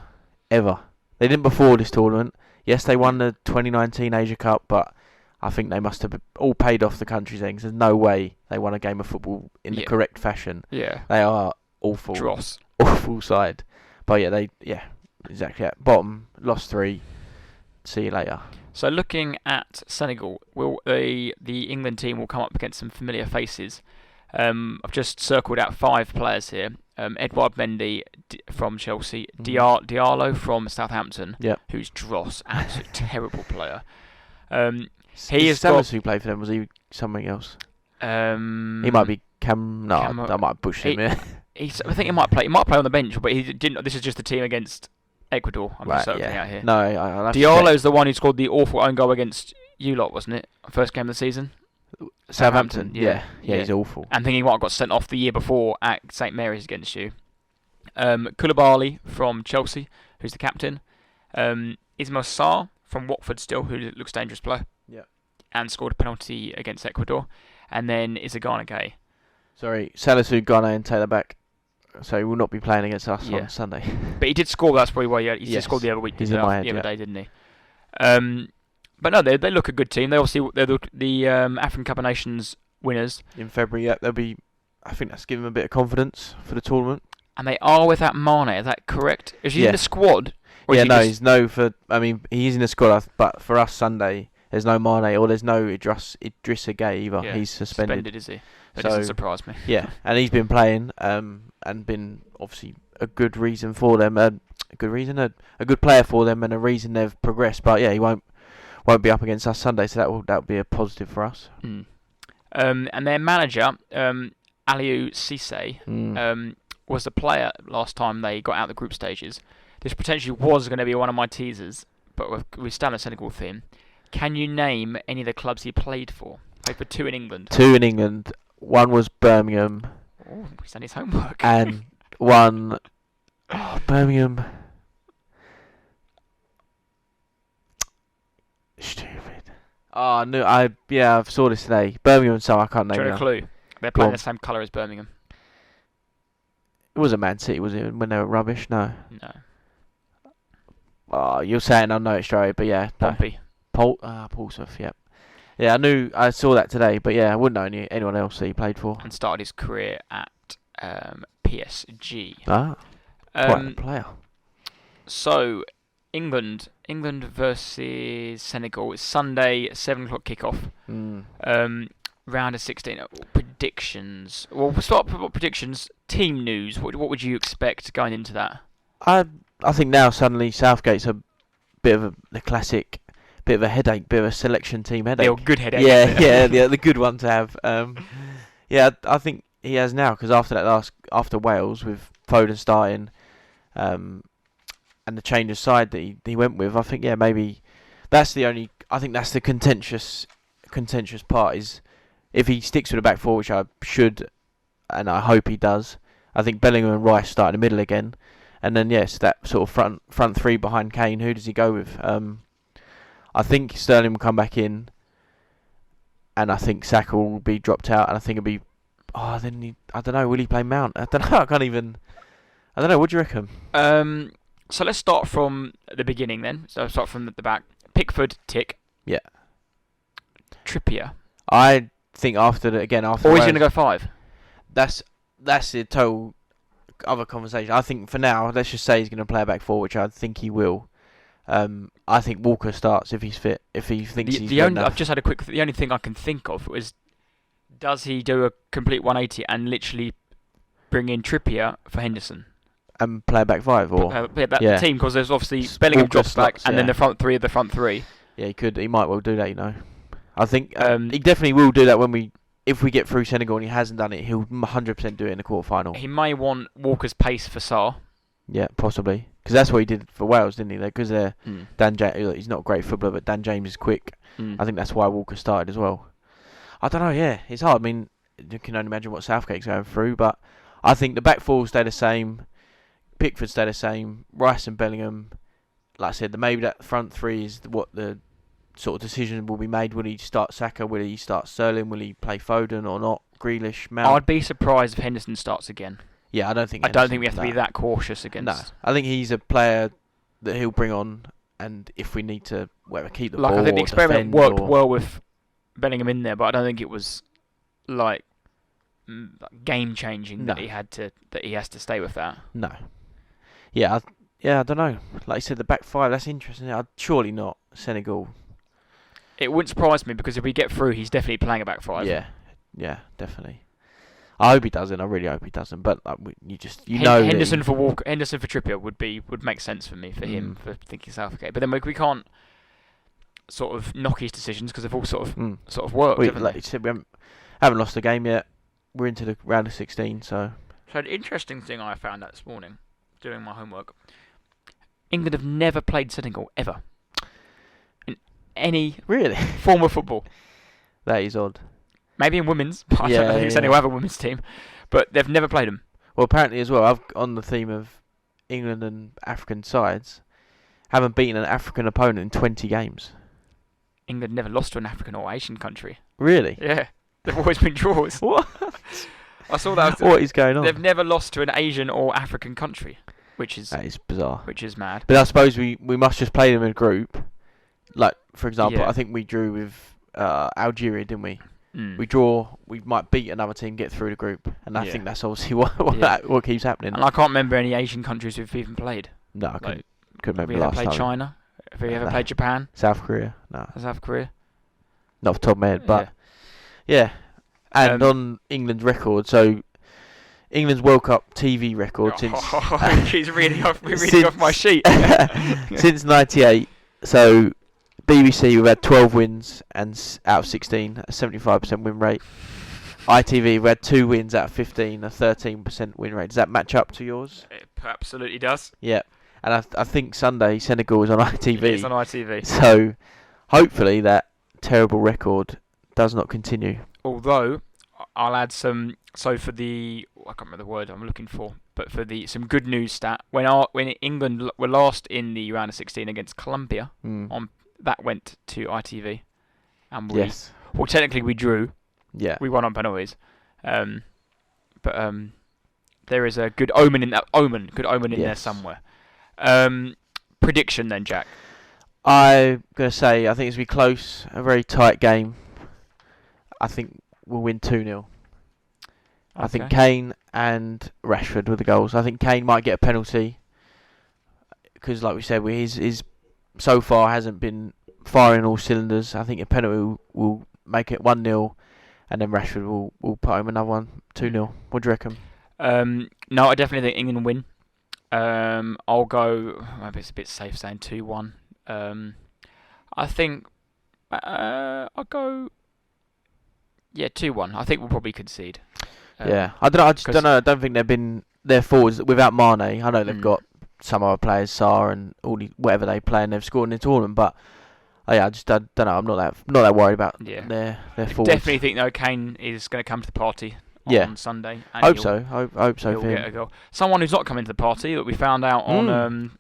Speaker 2: They didn't before this tournament. Yes, they won the 2019 Asia Cup, but I think they must have all paid off the country's eggs. There's no way they won a game of football in the correct fashion.
Speaker 1: Yeah.
Speaker 2: They are awful.
Speaker 1: Dross.
Speaker 2: Awful side. But exactly. At bottom, lost 3. See you later.
Speaker 1: So looking at Senegal, the England team will come up against some familiar faces. I've just circled out 5 players here. Edouard Mendy from Chelsea, Diallo from Southampton, who's dross, absolute terrible player. He is
Speaker 2: Salas who played for them. Was he something else? He might be I might push him. I
Speaker 1: think he might play. He might play on the bench, but he didn't. This is just the team against Ecuador. I'm just circling out here.
Speaker 2: No, I'll
Speaker 1: Diallo's the one who scored the awful own goal against you lot, wasn't it? First game of the season.
Speaker 2: Southampton. Yeah, he's awful.
Speaker 1: And thinking he might have got sent off the year before at St Mary's against you. Koulibaly from Chelsea, who's the captain. Ismail Sarr from Watford still, who looks dangerous player.
Speaker 2: Yeah.
Speaker 1: And scored a penalty against Ecuador. And then Isagana Gay.
Speaker 2: Sorry, Salisu, Ghana and Taylor back. So he will not be playing against us on Sunday.
Speaker 1: But he did score. That's probably why he scored the other week.
Speaker 2: He's in my head,
Speaker 1: the other day, didn't he? But no, they look a good team. They're the African Cup of Nations winners
Speaker 2: In February, they'll be. I think that's given them a bit of confidence for the tournament.
Speaker 1: and they are without Mane. Is that correct? Is he in the squad?
Speaker 2: He's no for. I mean, he's in the squad, but for us Sunday, there's no Mane or there's no Idrissa Gueye either.
Speaker 1: Yeah,
Speaker 2: he's suspended.
Speaker 1: Suspended, is he? That doesn't surprise me.
Speaker 2: Yeah, and he's been playing, and been obviously a good reason for them. A good player for them, and a reason they've progressed. But yeah, he won't be up against us Sunday, so that will be a positive for us.
Speaker 1: Mm. And their manager, Aliou Cisse, was the player last time they got out the group stages. This potentially was going to be one of my teasers, but we stand a Senegal theme. Can you name any of the clubs he played for? Played for 2 in England.
Speaker 2: 2 in England. One was Birmingham.
Speaker 1: Oh, he's done his homework.
Speaker 2: And one... Birmingham... Stupid. Oh, no, I saw this today. Birmingham, so I can't name it.
Speaker 1: Do you want a clue? They're playing the same colour as Birmingham.
Speaker 2: It wasn't Man City, was it, when they were rubbish? No.
Speaker 1: No.
Speaker 2: Oh, you're saying I know it straight, but yeah.
Speaker 1: Pompey.
Speaker 2: Portsmouth, yeah. Yeah, I saw that today, but yeah, I wouldn't know anyone else that he played for.
Speaker 1: And started his career at PSG.
Speaker 2: Ah, quite a player.
Speaker 1: So, England versus Senegal. It's Sunday, 7 o'clock kickoff. Round of 16. Predictions. Well, we'll start with predictions. Team news. What would you expect going into that?
Speaker 2: I think now suddenly Southgate's a bit of the classic bit of a headache, bit of a selection team headache.
Speaker 1: The old good headache.
Speaker 2: Yeah, the good one to have. Yeah, I think he has now, because after Wales with Foden starting, and the change of side that he went with, I think maybe that's the only. I think that's the contentious part, is if he sticks with the back four, which I should, and I hope he does. I think Bellingham and Rice start in the middle again, and then yes, that sort of front three behind Kane. Who does he go with? I think Sterling will come back in, and I think Saka will be dropped out, and I think it'll be. I don't know. Will he play Mount? I don't know. I don't know. What do you reckon?
Speaker 1: So let's start from the beginning then. So start from the back. Pickford, tick.
Speaker 2: Yeah.
Speaker 1: Trippier.
Speaker 2: I think after.
Speaker 1: Or
Speaker 2: Wales,
Speaker 1: he's going to go 5.
Speaker 2: That's the total other conversation. I think for now, let's just say he's going to play a back four, which I think he will. I think Walker starts if he's fit. If he thinks he's good enough.
Speaker 1: I've just had a quick. The only thing I can think of was, does he do a complete 180 and literally bring in Trippier for Henderson?
Speaker 2: And play back 5, or
Speaker 1: the team, because there's obviously Bellingham drops back, and then the front three of the front three.
Speaker 2: Yeah, he could. He might well do that. I think he definitely will do that if we get through Senegal, and he hasn't done it. He'll 100% do it in the quarterfinal.
Speaker 1: He may want Walker's pace for Sarr.
Speaker 2: Yeah, possibly, because that's what he did for Wales, didn't he? Because Dan James, he's not a great footballer, but Dan James is quick. I think that's why Walker started as well. I don't know. Yeah, it's hard. I mean, you can only imagine what Southgate's going through, but I think the back four will stay the same. Pickford stay the same. Rice and Bellingham, like I said, maybe that front three is what the sort of decision will be made. Will he start Saka? Will he start Sterling? Will he play Foden or not? Grealish, Mount?
Speaker 1: I'd be surprised if Henderson starts again.
Speaker 2: Yeah, I don't think
Speaker 1: we have to be that cautious against.
Speaker 2: No, I think he's a player that he'll bring on, and if we need to, keep the ball.
Speaker 1: I think the experiment worked well with Bellingham in there, but I don't think it was game changing that he has to stay with that.
Speaker 2: No. Yeah, I don't know. Like you said, the back 5, that's interesting. Surely not Senegal.
Speaker 1: It wouldn't surprise me, because if we get through, he's definitely playing a back 5.
Speaker 2: Yeah, definitely. I hope he doesn't. I really hope he doesn't. But
Speaker 1: Henderson for Walker, Henderson for Trippier would make sense for me, for him, for thinking Southgate. But then we can't sort of knock his decisions, because they've all sort of worked.
Speaker 2: Like you said, we haven't lost a game yet. We're into the round of 16, so.
Speaker 1: So the interesting thing I found out this morning, doing my homework, England have never played Senegal ever in any form of football.
Speaker 2: That is odd.
Speaker 1: Maybe in women's, but I don't think Senegal have a women's team, but they've never played them.
Speaker 2: Well, apparently as well, on the theme of England and African sides, haven't beaten an African opponent in 20 games.
Speaker 1: England never lost to an African or Asian country.
Speaker 2: Really?
Speaker 1: Yeah. They've always been draws.
Speaker 2: What?
Speaker 1: I saw that.
Speaker 2: What is going on?
Speaker 1: They've never lost to an Asian or African country, that is
Speaker 2: bizarre.
Speaker 1: Which is mad.
Speaker 2: But I suppose we must just play them in a group. Like, for example, I think we drew with Algeria, didn't we? We draw. We might beat another team, get through the group, and I think that's obviously what keeps happening.
Speaker 1: And I can't remember any Asian countries we've even played.
Speaker 2: No, I couldn't remember
Speaker 1: last
Speaker 2: time.
Speaker 1: Have we ever played China? Have we ever played Japan?
Speaker 2: South Korea? No.
Speaker 1: South Korea?
Speaker 2: Not off the top of my head, but yeah. And on England's record, so England's World Cup TV record since...
Speaker 1: She's reading off my sheet.
Speaker 2: Since 98, so BBC, we've had 12 wins and out of 16, a 75% win rate. ITV, we've had 2 wins out of 15, a 13% win rate. Does that match up to yours?
Speaker 1: It absolutely does.
Speaker 2: Yeah. And I think Sunday, Senegal is on ITV.
Speaker 1: It is on ITV.
Speaker 2: So hopefully that terrible record does not continue.
Speaker 1: Although, I'll add some... So for the... I can't remember the word I'm looking for. But for some good news stat, when England were last in the round of 16 against Colombia, that went to ITV. And well, technically we drew.
Speaker 2: Yeah.
Speaker 1: We won on penalties. But there is a good omen in that... Good omen in there somewhere. Prediction then, Jack.
Speaker 2: I'm going to say, I think it's going to be close, a very tight game. I think we'll win 2-0. Okay. I think Kane and Rashford with the goals. I think Kane might get a penalty because, like we said, his so far hasn't been firing all cylinders. I think a penalty will make it 1-0, and then Rashford will put home another one, 2-0. What do you reckon?
Speaker 1: No, I definitely think England win. I'll go. Maybe it's a bit safe saying 2-1. I think I'll go. Yeah, 2-1. I think we'll probably concede.
Speaker 2: Yeah, I don't know. I just don't know. I don't think they've been their forwards without Mane. I know they've got some other players, Sarr and whatever they play, and they've scored in the tournament. But yeah, I just don't know. I'm not that worried about their forwards.
Speaker 1: Definitely think though Kane is going to come to the party on Sunday. And
Speaker 2: hope so. Hope so.
Speaker 1: He'll
Speaker 2: for
Speaker 1: get
Speaker 2: him.
Speaker 1: a goal. Someone who's not coming to the party that we found out on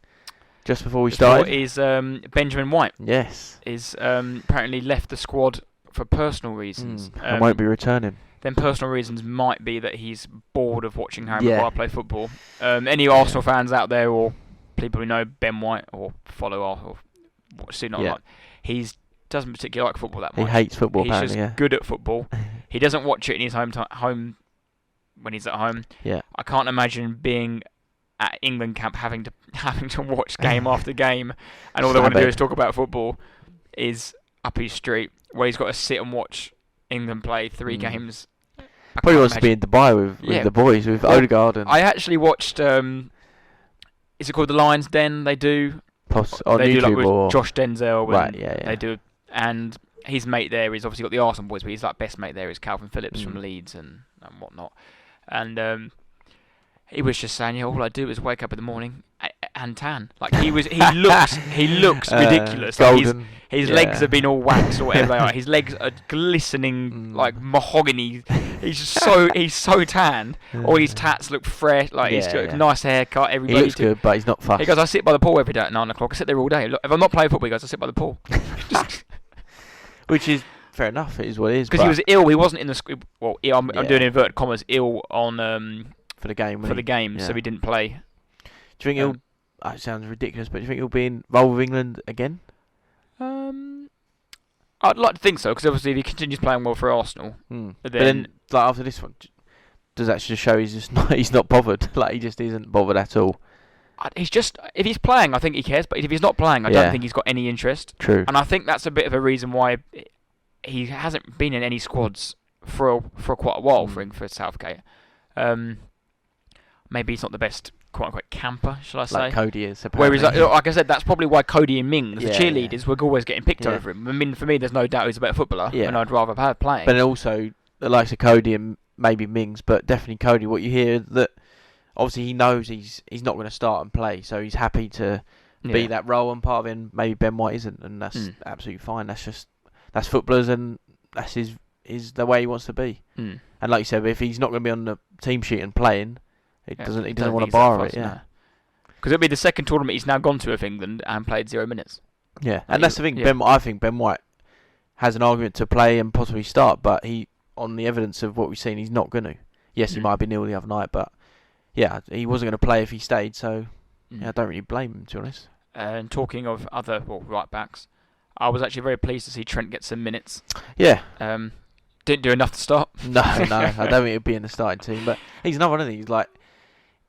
Speaker 2: just before we started
Speaker 1: is Benjamin White.
Speaker 2: Yes,
Speaker 1: is apparently left the squad for personal reasons.
Speaker 2: And won't be returning.
Speaker 1: Then personal reasons might be that he's bored of watching Harry Maguire play football. Any Arsenal fans out there, or people who know Ben White or follow Arsenal, he doesn't particularly like football that much.
Speaker 2: He hates football.
Speaker 1: He's just good at football. He doesn't watch it in his home when he's at home.
Speaker 2: Yeah,
Speaker 1: I can't imagine being at England camp having to watch game after game, and all they want to do is talk about football. Is up his street where he's got to sit and watch England play 3 games.
Speaker 2: Probably wants to be in Dubai with the boys, with Odegaard. And
Speaker 1: I actually watched. Is it called the Lions Den? They do.
Speaker 2: On
Speaker 1: they
Speaker 2: YouTube
Speaker 1: do like with
Speaker 2: or
Speaker 1: Josh Denzel.
Speaker 2: Right. Yeah.
Speaker 1: They do, and his mate there is obviously got the Arsenal boys, but his best mate there is Calvin Phillips from Leeds and whatnot. And he was just saying, all I do is wake up in the morning and tan. Like he looks ridiculous. Like his legs have been all waxed or whatever they are. His legs are glistening like mahogany. He's so tan. All his tats look fresh. Like he's got a nice haircut. Everybody
Speaker 2: he looks good, but he's not fussed.
Speaker 1: He goes, I sit by the pool every day at 9 o'clock. I sit there all day. Look, if I'm not playing football, he goes, I sit by the pool.
Speaker 2: Which is fair enough. It is what it is.
Speaker 1: Because he was ill. He wasn't in the. Well, I'm doing inverted commas. Ill on
Speaker 2: for the game.
Speaker 1: So he didn't play.
Speaker 2: Do you think he'll? It sounds ridiculous, but do you think he'll be involved with England again?
Speaker 1: I'd like to think so, because obviously if he continues playing well for Arsenal,
Speaker 2: but then like after this one, does that just show he's not bothered? Like he just isn't bothered at all.
Speaker 1: He's just, if he's playing, I think he cares, but if he's not playing, I don't think he's got any interest.
Speaker 2: True.
Speaker 1: And I think that's a bit of a reason why he hasn't been in any squads for quite a while for Southgate. Maybe he's not the best quote-unquote camper, shall I say?
Speaker 2: Like Cody is, apparently.
Speaker 1: Whereas, like I said, that's probably why Cody and Mings, the cheerleaders, were always getting picked over him. I mean, for me, there's no doubt he's a better footballer, and I'd rather have playing.
Speaker 2: But also, the likes of Cody and maybe Mings, but definitely Cody, what you hear, that obviously he knows he's not going to start and play, so he's happy to be that role and part of it. Maybe Ben White isn't, and that's absolutely fine. That's footballers, and that's is the way he wants to be. And like you said, if he's not going to be on the team sheet and playing, he doesn't want to bar it. Yeah,
Speaker 1: because it'll be the second tournament he's now gone to of England and played 0 minutes.
Speaker 2: Yeah, and that's the thing. I think Ben White has an argument to play and possibly start, but on the evidence of what we've seen, he's not going to. Yes, he might have been ill the other night, but yeah, he wasn't going to play if he stayed. So I don't really blame him, to be honest. And
Speaker 1: talking of other right backs, I was actually very pleased to see Trent get some minutes.
Speaker 2: Yeah.
Speaker 1: Didn't do enough to start.
Speaker 2: No, I don't think he'll be in the starting team, but he's another one of these. Like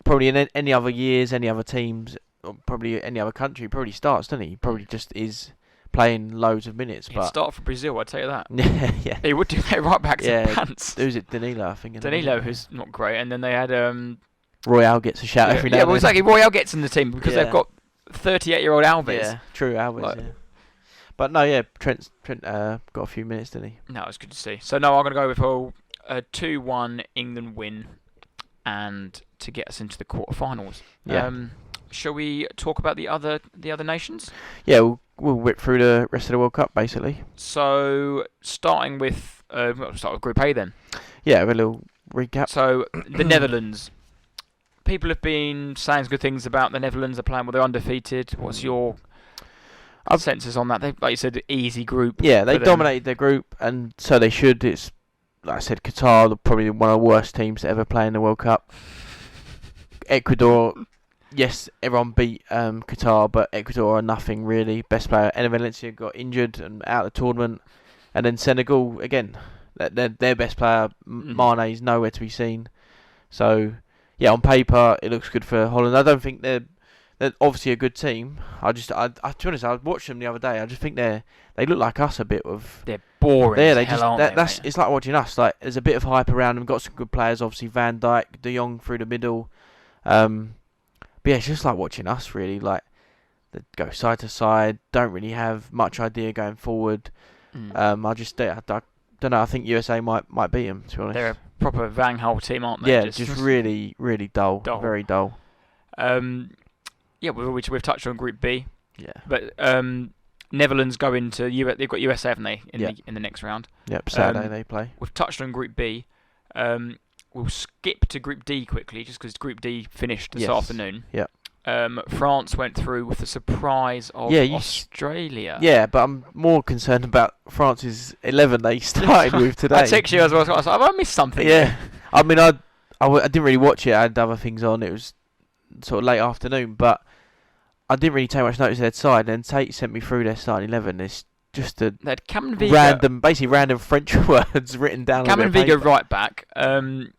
Speaker 2: probably in any other years, any other teams, or probably any other country, he probably starts, doesn't he? He probably just is playing loads of minutes.
Speaker 1: He'd start for Brazil, I'd tell you that.
Speaker 2: Yeah.
Speaker 1: He would do their right backs in pants.
Speaker 2: Who's it? Danilo, I think.
Speaker 1: Danilo, who's not great, and then they had
Speaker 2: Royale gets a shout every now and then.
Speaker 1: Well, exactly. Royale gets in the team because they've got 38-year-old Alves.
Speaker 2: Yeah, true Alves. Yeah. But no, Trent got a few minutes, didn't he?
Speaker 1: No, it's good to see. So no, I'm going to go with a 2-1 England win, and to get us into the quarterfinals.
Speaker 2: Yeah.
Speaker 1: Shall we talk about the other nations?
Speaker 2: Yeah, we'll whip through the rest of the World Cup basically.
Speaker 1: So starting with we'll start with Group A then.
Speaker 2: Yeah, a little recap.
Speaker 1: So the Netherlands. People have been saying good things about the Netherlands. They're playing well. They're undefeated. What's your senses on that? They, like you said, easy group.
Speaker 2: Yeah, they dominated their group, and so they should. It's like I said, Qatar, probably one of the worst teams to ever play in the World Cup. Ecuador, yes, everyone beat Qatar, but Ecuador are nothing really. Best player, Ener Valencia, got injured and out of the tournament, and then Senegal again. Their best player, Mane, is nowhere to be seen. So. Yeah, on paper it looks good for Holland. I don't think they're obviously a good team. To be honest, I watched them the other day. I just think they look like us a bit of.
Speaker 1: They're boring.
Speaker 2: It's like watching us. Like there's a bit of hype around them. Got some good players, obviously Van Dijk, De Jong through the middle. But yeah, it's just like watching us really. Like They go side to side. Don't really have much idea going forward. I don't know. I think USA might beat them, to be honest.
Speaker 1: They're a proper Van Gaal team, aren't they?
Speaker 2: Yeah, just really, really dull. Very dull.
Speaker 1: We've touched on Group B.
Speaker 2: Yeah.
Speaker 1: But Netherlands go into they've got USA, haven't they, in the next round?
Speaker 2: Yep, Saturday they play.
Speaker 1: We've touched on Group B. We'll skip to Group D quickly, just because Group D finished this afternoon.
Speaker 2: Yeah.
Speaker 1: France went through with the surprise of Australia.
Speaker 2: Yeah, but I'm more concerned about France's 11 they started with today.
Speaker 1: I texted you as well. I was like, have I missed something?
Speaker 2: Yeah. I mean, I didn't really watch it. I had other things on. It was sort of late afternoon, but I didn't really take much notice of their side. And Tate sent me through their starting 11. It's just basically random French words written down.
Speaker 1: Cameron Viga right back. Is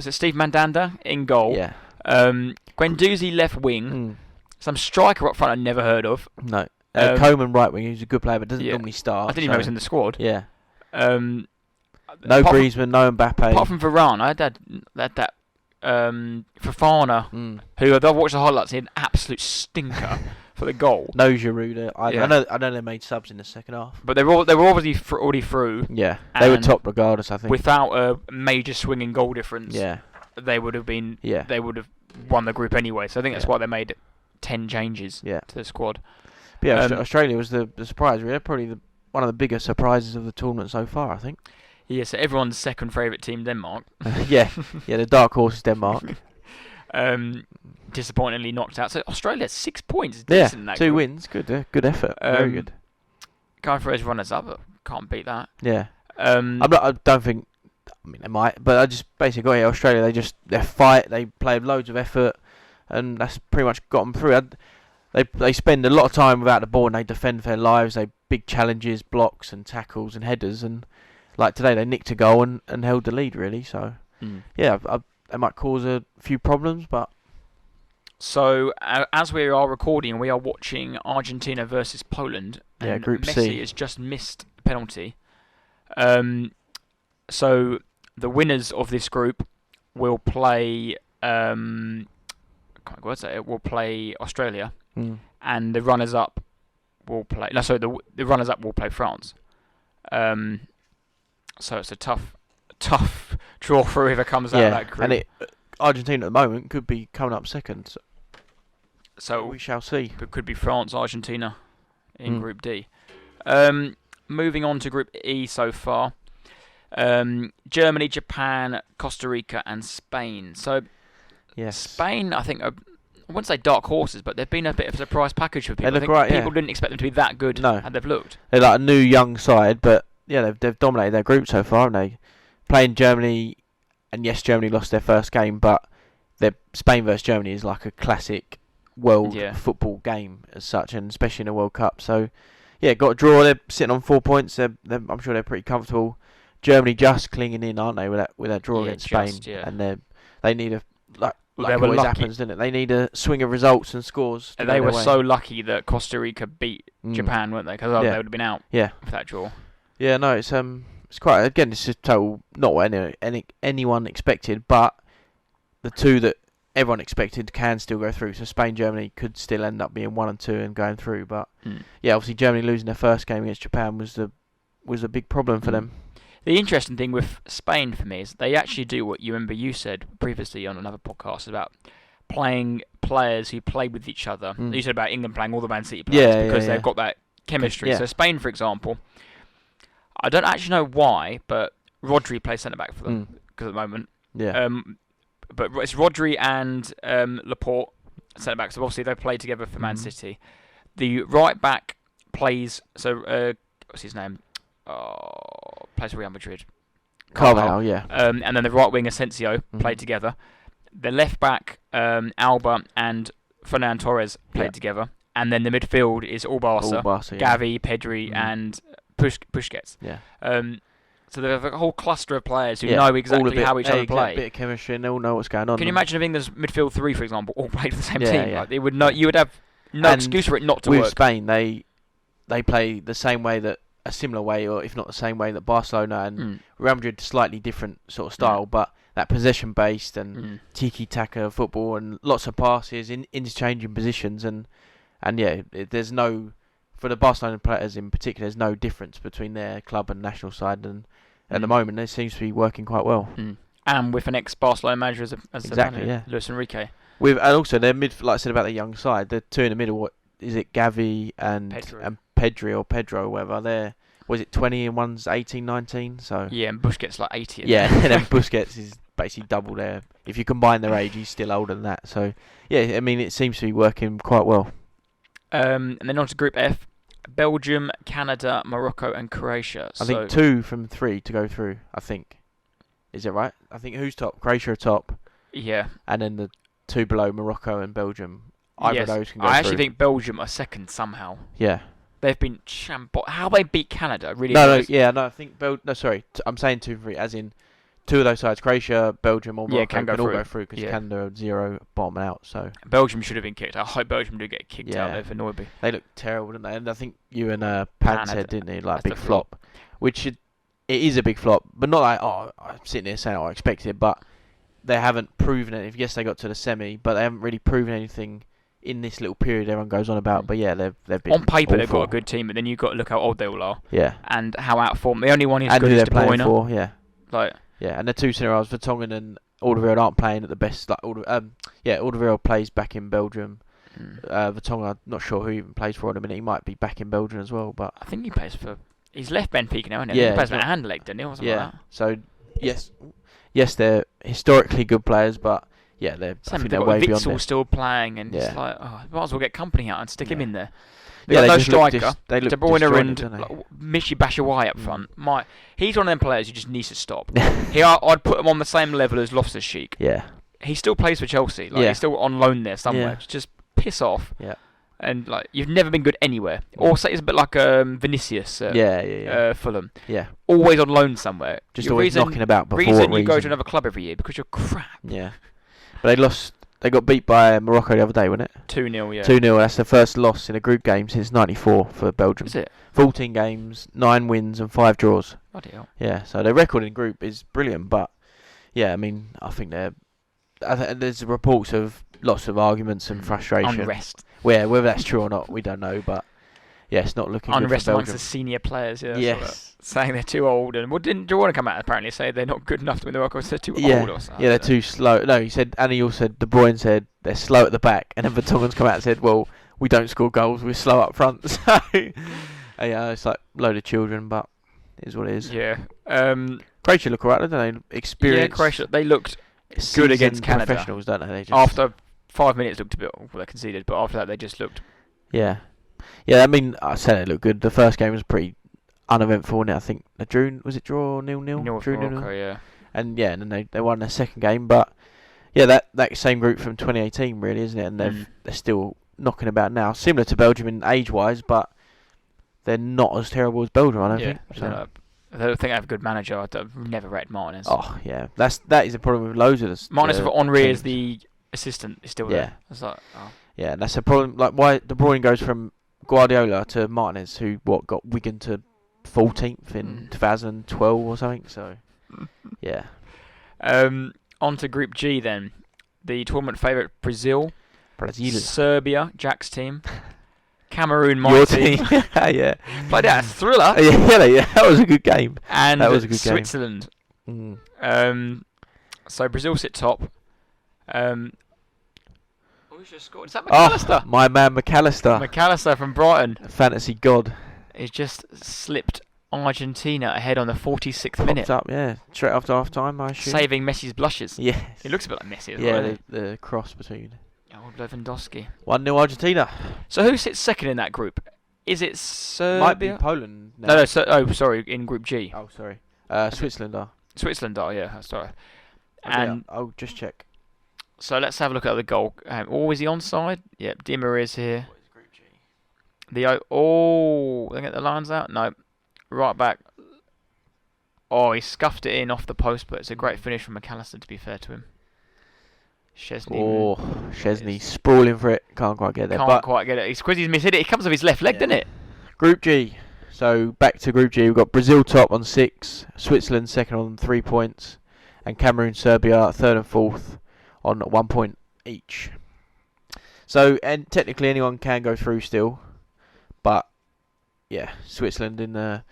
Speaker 1: it Steve Mandanda in goal?
Speaker 2: Yeah.
Speaker 1: Guendouzi left wing. Some striker up front I'd never heard of.
Speaker 2: No. Coman right wing, who's a good player but doesn't normally start.
Speaker 1: I didn't even know he was in the squad.
Speaker 2: Yeah. No Griezmann, no Mbappe.
Speaker 1: Apart from Varane, I had that Fofana, who I've watched the highlights. He had an absolute stinker for the goal.
Speaker 2: No Giroud. I know they made subs in the second half,
Speaker 1: but they were obviously already through.
Speaker 2: Yeah, they were top regardless. I think
Speaker 1: without a major swing in goal difference.
Speaker 2: Yeah.
Speaker 1: They would have been.
Speaker 2: Yeah.
Speaker 1: They would have won the group anyway. So I think that's why they made 10 changes. To the squad.
Speaker 2: But yeah, Australia was the surprise. Really, probably one of the biggest surprises of the tournament so far. I think.
Speaker 1: Yeah. So everyone's second favourite team, Denmark.
Speaker 2: Yeah. The dark horse is Denmark.
Speaker 1: Disappointingly knocked out. So Australia 6 points.
Speaker 2: Yeah.
Speaker 1: In that
Speaker 2: 2
Speaker 1: group.
Speaker 2: wins. Good effort. Very good.
Speaker 1: Going for as runners up, can't beat that.
Speaker 2: Yeah. I don't think. I mean, they might, but I just basically got here. Australia, they fight, they play with loads of effort, and that's pretty much got them through. They spend a lot of time without the ball, and they defend for their lives. They big challenges, blocks, and tackles and headers, and like today they nicked a goal and held the lead really. So they might cause a few problems, but.
Speaker 1: So as we are recording, we are watching Argentina versus Poland. And
Speaker 2: Group
Speaker 1: Messi
Speaker 2: C
Speaker 1: has just missed the penalty. So the winners of this group will play. Will play Australia, and the runners-up will play. No, sorry, the runners-up will play France. So it's a tough draw for whoever comes out of that group.
Speaker 2: And Argentina at the moment could be coming up second. So we shall see.
Speaker 1: It could be France, Argentina in Group D. Moving on to Group E so far. Germany, Japan, Costa Rica, and Spain. So, Spain, I think, I wouldn't say dark horses, but they've been a bit of a surprise package for people. People didn't expect them to be that good.
Speaker 2: No.
Speaker 1: And they've looked.
Speaker 2: They're like a new young side, but they've dominated their group so far, haven't they? Playing Germany, and yes, Germany lost their first game, but Spain versus Germany is like a classic world football game as such, and especially in a World Cup. So, got a draw. They're sitting on 4 points. I'm sure they're pretty comfortable. Germany just clinging in, aren't they, with that draw against Spain? And they need a like it always happens, didn't it? They need a swing of results and scores.
Speaker 1: And they were so lucky that Costa Rica beat Japan, weren't they? Because they would have been out. For that draw. Yeah, no, it's quite again. It's just total not what anyone expected, but the two that everyone expected can still go through. So Spain, Germany could still end up being 1 and 2 and going through. But obviously Germany losing their first game against Japan was a big problem for them. The interesting thing with Spain for me is they actually do what you said previously on another podcast about playing players who play with each other. You said about England playing all the Man City players because they've got that chemistry. So Spain, for example, I don't actually know why, but Rodri plays centre back for them because at the moment. But it's Rodri and Laporte centre back. So obviously they play together for Man City. The right back plays. So what's his name? Plays for Real Madrid.
Speaker 2: Carvajal,
Speaker 1: and then the right wing Asensio played together. The left back Alba and Fernan Torres played together, and then the midfield is all Barca, Gavi, Pedri, and Busquets. So they have a whole cluster of players who know exactly how each other play.
Speaker 2: A bit of chemistry, and they all know what's going on.
Speaker 1: Can you imagine if England's midfield 3, for example, all played for the same team? Like, they would know. You would have no excuse for it not to work.
Speaker 2: With Spain, they play the same way a similar way, or if not the same way that Barcelona and Real Madrid, slightly different sort of style, but that possession based and tiki-taka football and lots of passes in interchanging positions and yeah, there's no, for the Barcelona players in particular, there's no difference between their club and national side, and at the moment it seems to be working quite well.
Speaker 1: And with an ex-Barcelona manager as
Speaker 2: exactly,
Speaker 1: manager, Luis Enrique.
Speaker 2: And also their like I said about the young side, the two in the middle. What is it, Gavi and Pedri or Pedro, or whatever? Was it 20 and one's 18, 19? So
Speaker 1: yeah, and Busquets like 80.
Speaker 2: Yeah, and then Busquets is basically double there. If you combine their age, he's still older than that. So yeah, I mean it seems to be working quite well.
Speaker 1: And then on to Group F: Belgium, Canada, Morocco, and Croatia.
Speaker 2: I think 2 from 3 to go through. I think, is it right? I think who's top? Croatia are top.
Speaker 1: Yeah.
Speaker 2: And then the 2 below, Morocco and Belgium. Either of those can go
Speaker 1: I
Speaker 2: through.
Speaker 1: actually think Belgium are second somehow.
Speaker 2: Yeah.
Speaker 1: They've been how they beat Canada really.
Speaker 2: No, I think I'm saying 2 from 3, as in 2 of those sides, Croatia, Belgium, or Morocco can all go through because Canada are 0 bottom out. So
Speaker 1: Belgium should have been kicked. I hope Belgium do get kicked out. They've annoyed me.
Speaker 2: They look terrible, didn't they? And I think you and Pan said, didn't they, like big flop, which it is a big flop, but not like I'm sitting here saying I expected it, but they haven't proven it. Yes, they got to the semi, but they haven't really proven anything in this little period everyone goes on about. But yeah, they've been
Speaker 1: on paper
Speaker 2: awful.
Speaker 1: They've got a good team, but then you've got to look how old they all are.
Speaker 2: Yeah.
Speaker 1: And how out of form. The only one who's good is De
Speaker 2: Bruyne.
Speaker 1: Yeah. Like.
Speaker 2: Yeah, and the 2 centre halves, Vertonghen and Alderweireld aren't playing at the best. Like Alderweireld plays back in Belgium. Vertonghen, I'm not sure who even plays for in a minute. He might be back in Belgium as well, but
Speaker 1: I think he plays for. He's left Benfica now, isn't he?
Speaker 2: Yeah,
Speaker 1: he plays for Anderlecht, doesn't he? Or something like that.
Speaker 2: So yes, they're historically good players, but yeah, they're way beyond it.
Speaker 1: Still playing, and it's like, might as well get company out and stick him in there.
Speaker 2: They
Speaker 1: no striker.
Speaker 2: They look
Speaker 1: De Bruyne and
Speaker 2: like,
Speaker 1: Michy Batshuayi up front. He's one of them players who just needs to stop. I'd put him on the same level as Loftus-Cheek.
Speaker 2: Yeah.
Speaker 1: He still plays for Chelsea. He's still on loan there somewhere.
Speaker 2: Yeah.
Speaker 1: Just piss off.
Speaker 2: Yeah.
Speaker 1: And you've never been good anywhere. Or say it's a bit like Vinicius at Fulham.
Speaker 2: Yeah.
Speaker 1: Always on loan somewhere.
Speaker 2: Just always knocking about before
Speaker 1: reason you go to another club every year because you're crap.
Speaker 2: Yeah. But they got beat by Morocco the other day, wasn't it?
Speaker 1: 2-0, yeah.
Speaker 2: 2-0, that's their first loss in a group game since '94 for Belgium.
Speaker 1: Is it?
Speaker 2: 14 games, 9 wins and 5 draws.
Speaker 1: Bloody hell.
Speaker 2: Yeah, so their record in group is brilliant, but yeah, I mean, I think there's reports of lots of arguments and frustration.
Speaker 1: Unrest.
Speaker 2: Whether that's true or not, we don't know, but yeah, it's not looking good for Belgium.
Speaker 1: Unrest amongst the senior players,
Speaker 2: yes.
Speaker 1: Saying they're too old, and didn't Jordan come out apparently say they're not good enough to win the World Cup? They're too old or something.
Speaker 2: Yeah, they're too slow. No, he said, and he also said, De Bruyne said they're slow at the back, and then Vertonghen's come out and said, well, we don't score goals, we're slow up front. So yeah, it's like a load of children, but it is what it is.
Speaker 1: Yeah.
Speaker 2: Croatia look alright, don't they? Experienced.
Speaker 1: Yeah, Croatia. They looked good against Canada.
Speaker 2: Professionals, don't they?
Speaker 1: After 5 minutes, looked a bit. Well, they conceded, but after that, they just looked.
Speaker 2: Yeah. Yeah, I mean, I said it looked good. The first game was pretty uneventful, wasn't it? I think was it draw 0-0? Drew 0-0.
Speaker 1: Yeah.
Speaker 2: And yeah, and then they won their second game, but yeah, that same group from 2018, really, isn't it? And they're still knocking about now, similar to Belgium in age-wise, but they're not as terrible as Belgium, I don't think. So.
Speaker 1: I don't think I have a good manager. I've never read Martinez.
Speaker 2: Oh yeah, that is a problem with loads of this.
Speaker 1: Martinez for Henry as the assistant is still there. It's like,
Speaker 2: yeah, and that's a problem. Like why De Bruyne goes from Guardiola to Martinez, who got Wigan to 14th in 2012 or something. So yeah.
Speaker 1: On to Group G then. The tournament favourite Brazil, Serbia, Jack's team. Cameroon, my team.
Speaker 2: Yeah.
Speaker 1: Played out a thriller.
Speaker 2: Yeah, that was a good game.
Speaker 1: And
Speaker 2: that was a good
Speaker 1: Switzerland.
Speaker 2: Game.
Speaker 1: So Brazil sit top. Who's just scored? Is that McAllister?
Speaker 2: Oh, my man McAllister.
Speaker 1: McAllister from Brighton.
Speaker 2: Fantasy god.
Speaker 1: He's just slipped Argentina ahead on the 46th minute.
Speaker 2: Up, yeah. Straight after half time, I assume.
Speaker 1: Saving Messi's blushes.
Speaker 2: Yes.
Speaker 1: He looks a bit like Messi as well.
Speaker 2: Yeah, the cross between.
Speaker 1: Old Lewandowski.
Speaker 2: 1-0 Argentina.
Speaker 1: So who sits second in that group? Is it Serbia?
Speaker 2: Might be Poland now.
Speaker 1: No, sorry, in Group G.
Speaker 2: Oh, sorry. Switzerland are.
Speaker 1: Switzerland are, yeah, sorry.
Speaker 2: And I'll just check.
Speaker 1: So let's have a look at the goal. Was he onside? Yep, Di Maria's here.
Speaker 2: What is Group G?
Speaker 1: They get the lines out? No. Right back. Oh, he scuffed it in off the post, but it's a great finish from McAllister, to be fair to him.
Speaker 2: Szczesny sprawling for it. Can't quite get there.
Speaker 1: Can't quite get it. It's because he's missed it. It comes off his left leg, doesn't it?
Speaker 2: Group G. So back to Group G. We've got Brazil top on 6, Switzerland second on 3 points, and Cameroon, Serbia, third and fourth on 1 point each. So, and technically anyone can go through still, but yeah, Switzerland in a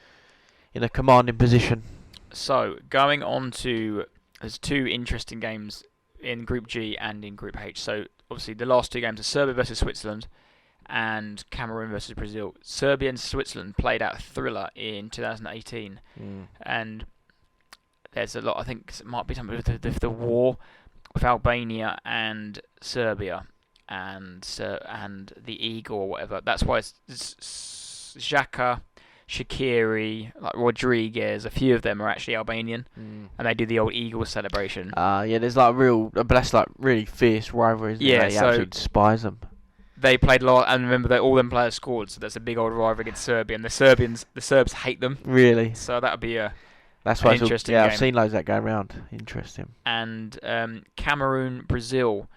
Speaker 2: commanding position.
Speaker 1: So going on to, there's 2 interesting games in Group G and in Group H. So obviously the last 2 games are Serbia versus Switzerland and Cameroon versus Brazil. Serbia and Switzerland played out a thriller in 2018, and there's a lot. I think it might be something with the war with Albania and Serbia and the Eagle or whatever. That's why it's Xhaka, Shaqiri, like Rodriguez, a few of them are actually Albanian, and they do the old Eagle celebration.
Speaker 2: Yeah, there's like but that's like really fierce rivalry, isn't it? They absolutely despise them.
Speaker 1: They played a lot, and remember that all them players scored, so that's a big old rivalry against Serbia, and the Serbs hate them.
Speaker 2: Really?
Speaker 1: So that would be
Speaker 2: that's why
Speaker 1: interesting game.
Speaker 2: I've seen loads of that going around. Interesting.
Speaker 1: And Cameroon, Brazil.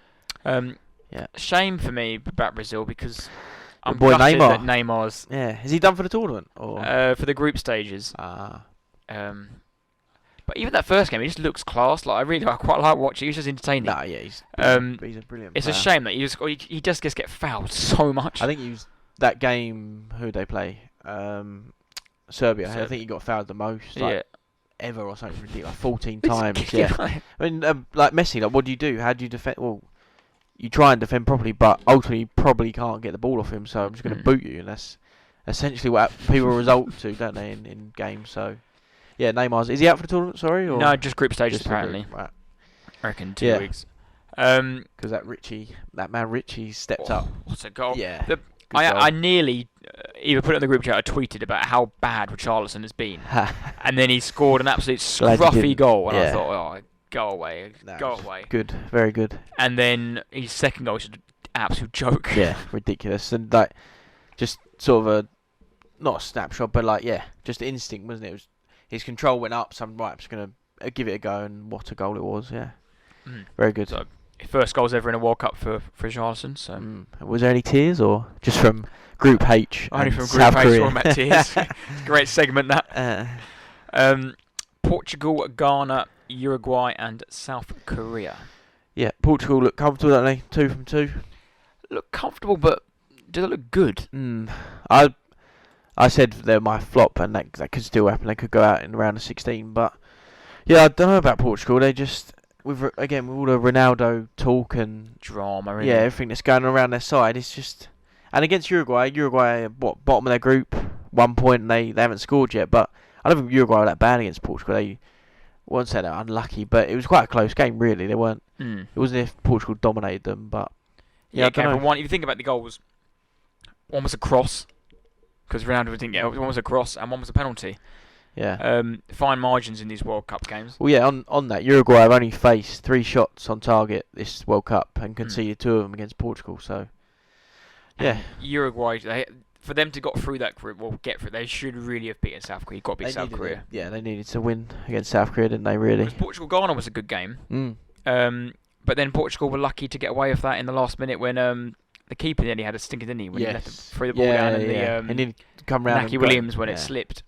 Speaker 1: Shame for me about Brazil because I'm
Speaker 2: boy
Speaker 1: gutted
Speaker 2: Neymar.
Speaker 1: that Neymar's.
Speaker 2: Yeah, is he done for the tournament or
Speaker 1: for the group stages? But even that first game, he just looks class. Like I quite like watching. He's just entertaining.
Speaker 2: Nah, yeah, he's a brilliant.
Speaker 1: It's
Speaker 2: player.
Speaker 1: a shame that he just gets get fouled so much.
Speaker 2: I think he was that game. Who they play? Serbia. I think he got fouled the most. Ever or something ridiculous. 14 times. Yeah. I mean, like Messi. Like, what do you do? How do you defend? Well, you try and defend properly, but ultimately you probably can't get the ball off him. So I'm just going to boot you, and that's essentially what people result to, don't they, in games? So. Yeah, Neymar's. Is he out for the tournament? Sorry, or
Speaker 1: no, just group stages
Speaker 2: just
Speaker 1: apparently.
Speaker 2: Right.
Speaker 1: I reckon 2 weeks.
Speaker 2: Because that man Richie stepped up.
Speaker 1: What a goal!
Speaker 2: Yeah.
Speaker 1: I nearly either put it in the group chat or tweeted about how bad Richarlison has been, and then he scored an absolute scruffy goal, and I thought, oh, go away.
Speaker 2: Good, very good.
Speaker 1: And then his second goal was an absolute joke.
Speaker 2: Yeah, ridiculous, and like just sort of not a snapshot, but like just instinct, wasn't it? It was. His control went up, so I'm just going to give it a go, and what a goal it was, Very good.
Speaker 1: So, first goals ever in a World Cup for Richarlison. So.
Speaker 2: Was there any tears, or just from Group H?
Speaker 1: Only from
Speaker 2: South
Speaker 1: Group
Speaker 2: Korea?
Speaker 1: H, about tears. Great segment, that. Portugal, Ghana, Uruguay, and South Korea.
Speaker 2: Yeah, Portugal look comfortable, don't they? 2 from 2.
Speaker 1: Look comfortable, but do they look good?
Speaker 2: I said they're my flop, and that could still happen. They could go out in the round of 16, but I don't know about Portugal. They just with all the Ronaldo talk and
Speaker 1: drama, really.
Speaker 2: Everything that's going on around their side, it's just. And against Uruguay, bottom of their group, 1 point, and they haven't scored yet. But I don't think Uruguay were that bad against Portugal. They won't say they're unlucky, but it was quite a close game, really. They weren't. It wasn't if Portugal dominated them, but
Speaker 1: I don't know. If you think about the goals, one was a cross. Because Ronaldo didn't get one was a cross and one was a penalty.
Speaker 2: Yeah.
Speaker 1: Fine margins in these World Cup games.
Speaker 2: Well, on that, Uruguay have only faced 3 shots on target this World Cup and conceded 2 of them against Portugal. So, yeah.
Speaker 1: Uruguay, for them to got through that group, they should really have beaten South Korea. You've got to beat South Korea.
Speaker 2: They needed to win against South Korea, didn't they? Really.
Speaker 1: Portugal-Ghana was a good game. But then Portugal were lucky to get away with that in the last minute when the keeper nearly had a stinker, didn't he? When he threw the ball down and
Speaker 2: and come round
Speaker 1: Naki Williams when it slipped.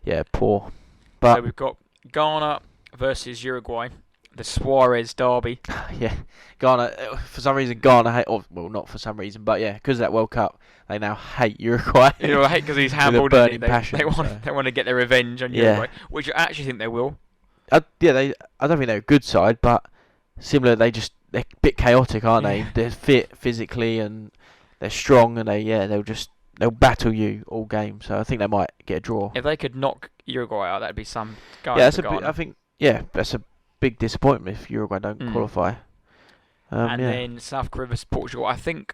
Speaker 2: Yeah, poor. But
Speaker 1: so we've got Ghana versus Uruguay, the Suarez derby.
Speaker 2: Ghana. For some reason, Ghana hate. Not for some reason, but because of that World Cup, they now hate Uruguay.
Speaker 1: I hate because he's handballed.
Speaker 2: They
Speaker 1: want to get their revenge on Uruguay, which I actually think they will.
Speaker 2: I don't think they're a good side, but similar. They're a bit chaotic, aren't they? They're fit physically and they're strong, and they'll battle you all game. So I think they might get a draw.
Speaker 1: If they could knock Uruguay out, that'd be some guy.
Speaker 2: That's a big disappointment if Uruguay don't qualify.
Speaker 1: Then South Korea versus Portugal. I think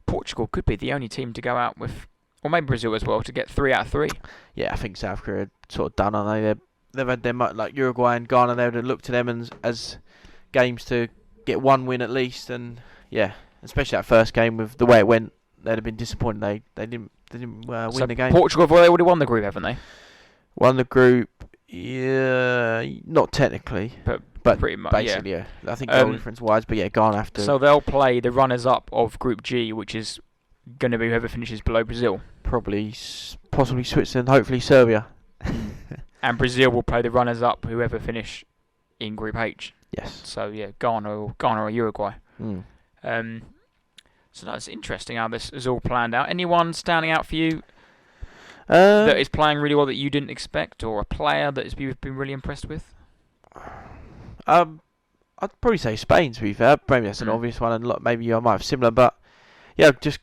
Speaker 1: Portugal could be the only team to go out with, or maybe Brazil as well, to get 3 out of 3.
Speaker 2: Yeah, I think South Korea are sort of done, aren't they? They've had them like Uruguay and Ghana. They would have looked to them as games to get 1 win at least, and especially that first game with the way it went, they'd have been disappointed they didn't win the game.
Speaker 1: Portugal have already won the group, haven't they?
Speaker 2: Won the group, not technically, but
Speaker 1: pretty much,
Speaker 2: basically, I think goal difference wise, but Ghana have to.
Speaker 1: So they'll play the runners-up of Group G, which is going to be whoever finishes below Brazil.
Speaker 2: Possibly Switzerland, hopefully Serbia.
Speaker 1: And Brazil will play the runners-up, whoever finish in Group H.
Speaker 2: Yes.
Speaker 1: So yeah, Ghana or Uruguay.
Speaker 2: Mm.
Speaker 1: So that's interesting how this is all planned out. Anyone standing out for you
Speaker 2: that
Speaker 1: that is playing really well that you didn't expect, or a player that you've been really impressed with?
Speaker 2: I'd probably say Spain, to be fair. Maybe that's an obvious one, and maybe I might have similar, but yeah, just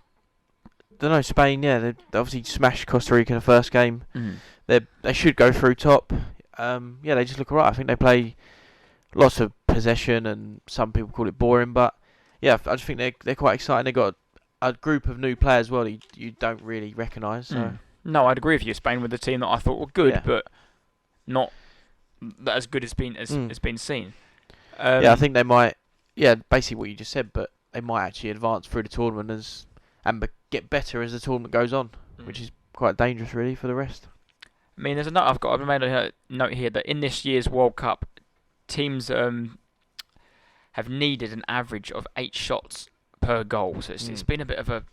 Speaker 2: don't know. Spain, yeah, they obviously smashed Costa Rica in the first game. They should go through top. Yeah, they just look alright. I think they play lots of possession, and some people call it boring, but yeah, I just think they're quite exciting. They got a group of new players as well you don't really recognise. So.
Speaker 1: No, I'd agree with you. Spain with the team that I thought were good, but not as good as been seen.
Speaker 2: Yeah, I think they might. Yeah, basically what you just said, but they might actually advance through the tournament and get better as the tournament goes on, which is quite dangerous, really, for the rest.
Speaker 1: I mean, I've made a note here that in this year's World Cup, teams have needed an average of 8 shots per goal. So it's been a bit of a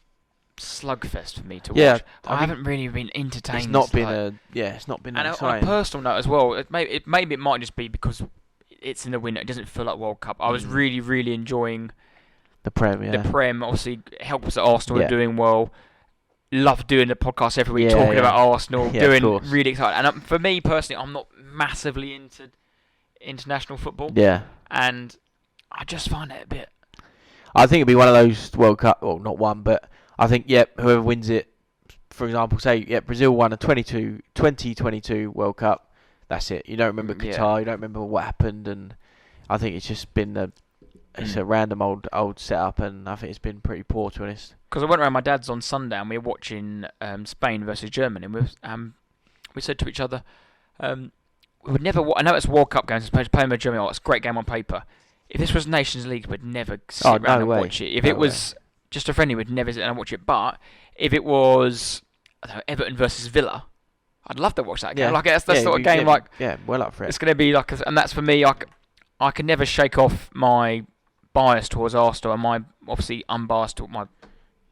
Speaker 1: slugfest for me to watch. I haven't really been entertained.
Speaker 2: It's not been it's not been.
Speaker 1: And on a personal note as well, maybe it might just be because it's in the winter. It doesn't feel like World Cup. I was really, really enjoying
Speaker 2: the Prem. Yeah.
Speaker 1: The Prem obviously helps that Arsenal are doing well. Love doing the podcast every week, talking about Arsenal, doing really excited. And for me personally, I'm not massively into international football. Yeah. And I just find it a bit.
Speaker 2: I think it'd be one of those World Cup. Well, not one, but I think whoever wins it. For example, say Brazil won a 2022 World Cup. That's it. You don't remember Qatar. You don't remember what happened, and I think it's just been it's a random old setup, and I think it's been pretty poor, to be honest.
Speaker 1: Because I went around my dad's on Sunday, and we were watching Spain versus Germany, and we said to each other, we would never. I know it's World Cup games, playing with Germany. It's a great game on paper. If this was Nations League, we'd never sit around and watch it. If it was just a friendly, we'd never sit and watch it. But if it was Everton versus Villa, I'd love to watch that game. That's the sort of game
Speaker 2: well up for it.
Speaker 1: It's going to be and that's for me. I can never shake off my bias towards Arsenal and my obviously unbiased to my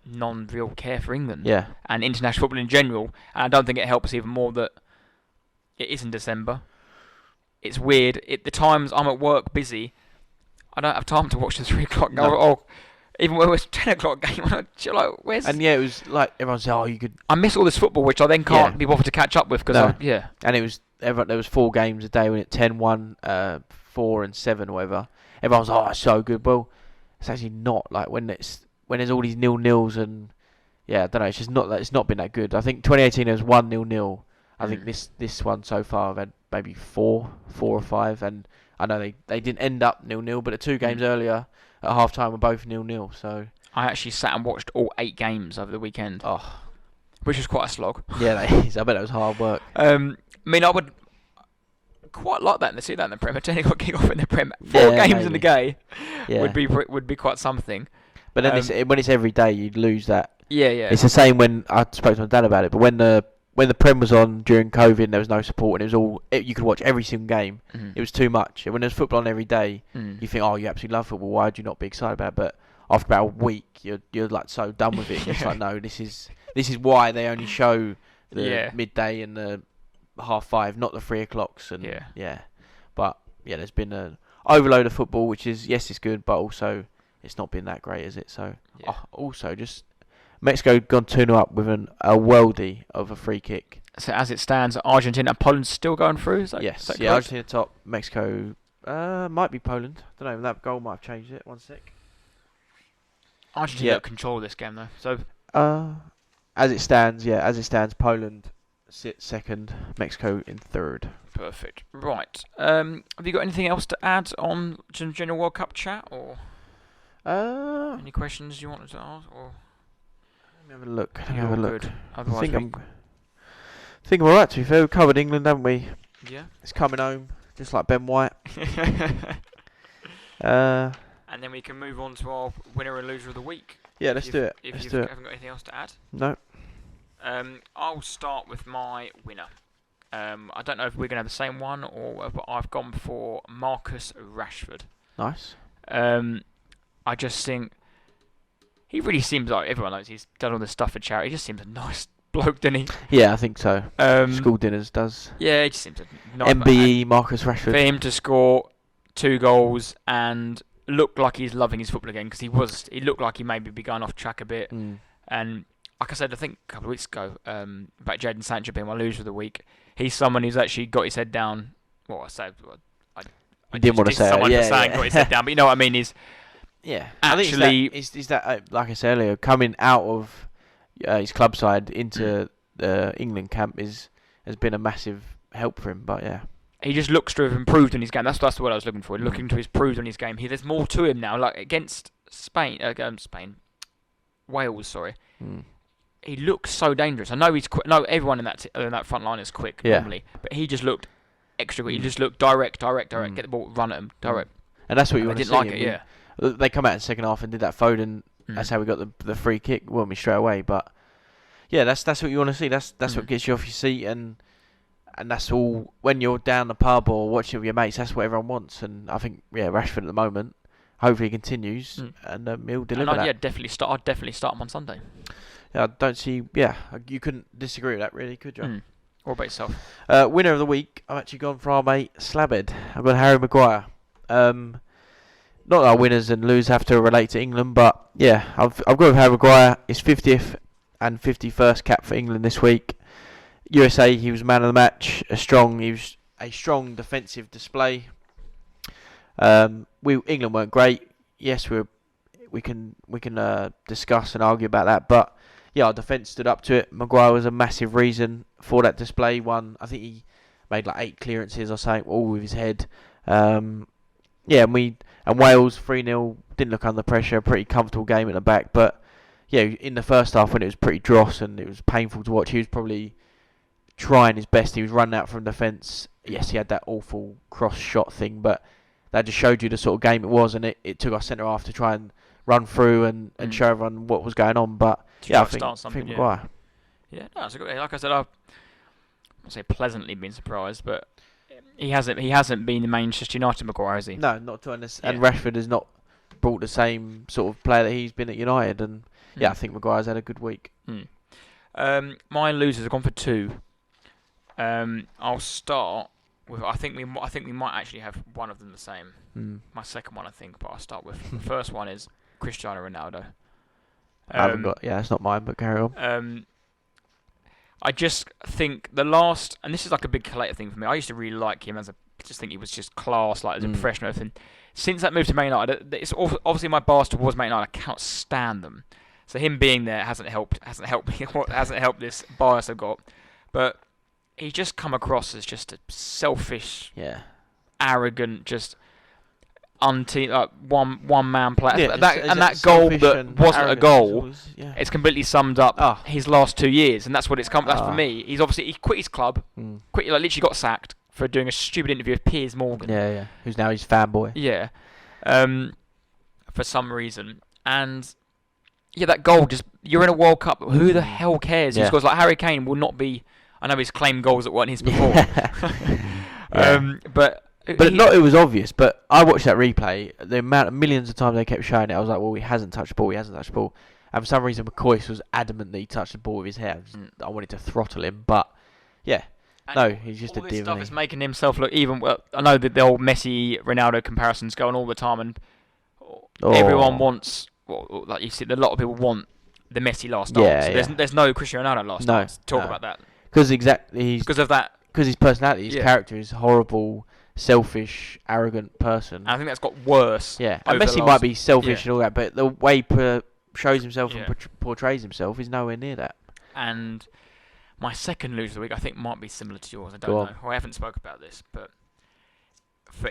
Speaker 1: non-real care for England and international football in general. And I don't think it helps even more that it is in December. It's weird. The times I'm at work busy, I don't have time to watch the 3 o'clock game or even when it was 10 o'clock game. Where's?
Speaker 2: And it was like everyone said, you could.
Speaker 1: I miss all this football, which I then can't be bothered to catch up with because
Speaker 2: And it was there was 4 games a day when it 10-1, 4 and 7 or whatever. Everyone was it's so good. Well, it's actually not like when there's all these 0-0s and I don't know. It's just not it's not been that good. I think 2018 there was 1 0-0. I think this one so far I've had maybe 4 or 5, and I know they didn't end up 0-0, but the 2 games earlier at half time were both 0-0. So
Speaker 1: I actually sat and watched all 8 games over the weekend. Which was quite a slog.
Speaker 2: Yeah, that is. I bet it was hard work.
Speaker 1: I mean, I would quite like that to see that in the Prem. A 10 o'clock kick off in the Prem, 4 games in the day would be quite something.
Speaker 2: But then when it's every day, you'd lose that.
Speaker 1: Yeah.
Speaker 2: It's the same when I spoke to my dad about it. But when the Prem was on during COVID, and there was no support, and it was all you could watch every single game. It was too much. And when there's football on every day, you think, you absolutely love football. Why do you not be excited about it? But after about a week, you're like so done with it. It's like, no, this is why they only show the midday and the 5:30, not the 3 o'clocks. And but there's been an overload of football, which is it's good, but also it's not been that great, is it? So also just Mexico gone 2-0 up with a worldie of a free kick.
Speaker 1: So as it stands, Argentina and Poland still going through. Is that correct?
Speaker 2: Argentina top, Mexico might be Poland. I don't know. That goal might have changed it. 1 sec.
Speaker 1: Argentina control this game though. So
Speaker 2: as it stands, Poland sits second, Mexico in third.
Speaker 1: Perfect. Right. Have you got anything else to add on some general World Cup chat, or any questions you wanted to ask? Or
Speaker 2: let me have a look.
Speaker 1: Good.
Speaker 2: I think I'm alright, to be fair. We've covered England, haven't we?
Speaker 1: Yeah.
Speaker 2: It's coming home, just like Ben White.
Speaker 1: And then we can move on to our winner and loser of the week.
Speaker 2: Yeah, let's do it.
Speaker 1: If you haven't got anything else to add.
Speaker 2: No.
Speaker 1: I'll start with my winner. I don't know if we're going to have the same one, but I've gone for Marcus Rashford.
Speaker 2: Nice.
Speaker 1: I just think he really seems like, everyone knows he's done all this stuff for charity. He just seems a nice bloke, doesn't he?
Speaker 2: Yeah, I think so. School dinners does.
Speaker 1: Yeah, he just seems a nice
Speaker 2: MBE Marcus Rashford.
Speaker 1: For him to score 2 goals, and looked like he's loving his football again, because he looked like he maybe be going off track a bit. And like I said, I think a couple of weeks ago, about Jadon Sancho being my loser of the week, he's someone who's actually got his head down. Well, I
Speaker 2: didn't want to say
Speaker 1: someone
Speaker 2: it.
Speaker 1: for saying got his head down, but you know what I mean. He's actually
Speaker 2: is that like I said earlier, coming out of his club side into the England camp has been a massive help for him. But yeah,
Speaker 1: he just looks to have improved in his game. That's the word I was looking for. Looking to have improved in his game. There's more to him now. Like against Wales. Sorry. He looks so dangerous. I know he's quick. No, everyone in that front line is quick normally, but he just looked extra quick. He just looked direct. Get the ball, run at him, direct.
Speaker 2: And that's what you want to see.
Speaker 1: I didn't like it. Yeah.
Speaker 2: They come out in the second half and did that Foden. That's how we got the free kick. Well, me straight away. But yeah, that's what you want to see. That's what gets you off your seat, and that's all. When you're down the pub or watching with your mates, that's what everyone wants. And I think Rashford at the moment, hopefully he continues and he'll deliver that.
Speaker 1: Yeah, definitely start. I'd definitely start him on Sunday.
Speaker 2: Yeah, I don't see. Yeah, you couldn't disagree with that, really, could you?
Speaker 1: What about yourself?
Speaker 2: Winner of the week, I've actually gone for our mate Slabhead. I've got Harry Maguire. Not that our winners and losers have to relate to England, but yeah, I've gone with Harry Maguire. His 50th and 51st cap for England this week. USA, he was man of the match. He was a strong defensive display. England weren't great. Yes, we can discuss and argue about that, but yeah, our defence stood up to it. Maguire was a massive reason for that display. I think he made like 8 clearances or something, all with his head. And Wales 3-0 didn't look under pressure. Pretty comfortable game at the back, but yeah, in the first half when it was pretty dross and it was painful to watch, he was probably trying his best. He was running out from defence. Yes, he had that awful cross shot thing, but that just showed you the sort of game it was, and it took our centre half to try and run through and show everyone what was going on. But I think Maguire.
Speaker 1: Yeah, no, it's a good. Like I said, I've not say pleasantly been surprised, but he hasn't been the Manchester United Maguire, has he?
Speaker 2: No, not to understand. And Rashford has not brought the same sort of player that he's been at United, and I think Maguire's had a good week.
Speaker 1: My losers have gone for 2. I'll start with. I think we might actually have one of them the same. My second one, I think, but I'll start with the first one is Cristiano Ronaldo.
Speaker 2: I haven't got. Yeah, it's not mine, but carry on.
Speaker 1: I just think the last, and this is like a big collective thing for me. I used to really like him just think he was just class, like as a professional. Everything. Since that move to Man United, it's obviously my bias towards Man United. I cannot stand them. So him being there hasn't helped me. Hasn't helped this bias I've got. But he's just come across as just a selfish, arrogant, just one man player. That goal that wasn't a goal. It's completely summed up his last 2 years, and that's what it's come. That's for me. He quit his club, literally got sacked for doing a stupid interview with Piers Morgan.
Speaker 2: Who's now his fanboy.
Speaker 1: For some reason, and that goal you're in a World Cup. Who the hell cares? He scores. Like Harry Kane will not be. I know he's claimed goals that weren't his before.
Speaker 2: It was obvious. But I watched that replay. The amount of millions of times they kept showing it, I was like, well, he hasn't touched the ball. And for some reason, McCoy was adamant that he touched the ball with his hair. I wanted to throttle him, but he's just a div.
Speaker 1: This stuff is making himself look even. Well, I know that the old Messi Ronaldo comparisons go on all the time, and everyone wants. Well, like you see, a lot of people want the Messi last dance. There's no Cristiano Ronaldo last dance. Talk about that.
Speaker 2: Because of that. Because his personality, his character is horrible, selfish, arrogant person.
Speaker 1: And I think that's got worse.
Speaker 2: Yeah, and Messi might be selfish and all that, but the way he shows himself and portrays himself is nowhere near that.
Speaker 1: And my second loser of the week, I think, might be similar to yours. I don't know. I haven't spoke about this, but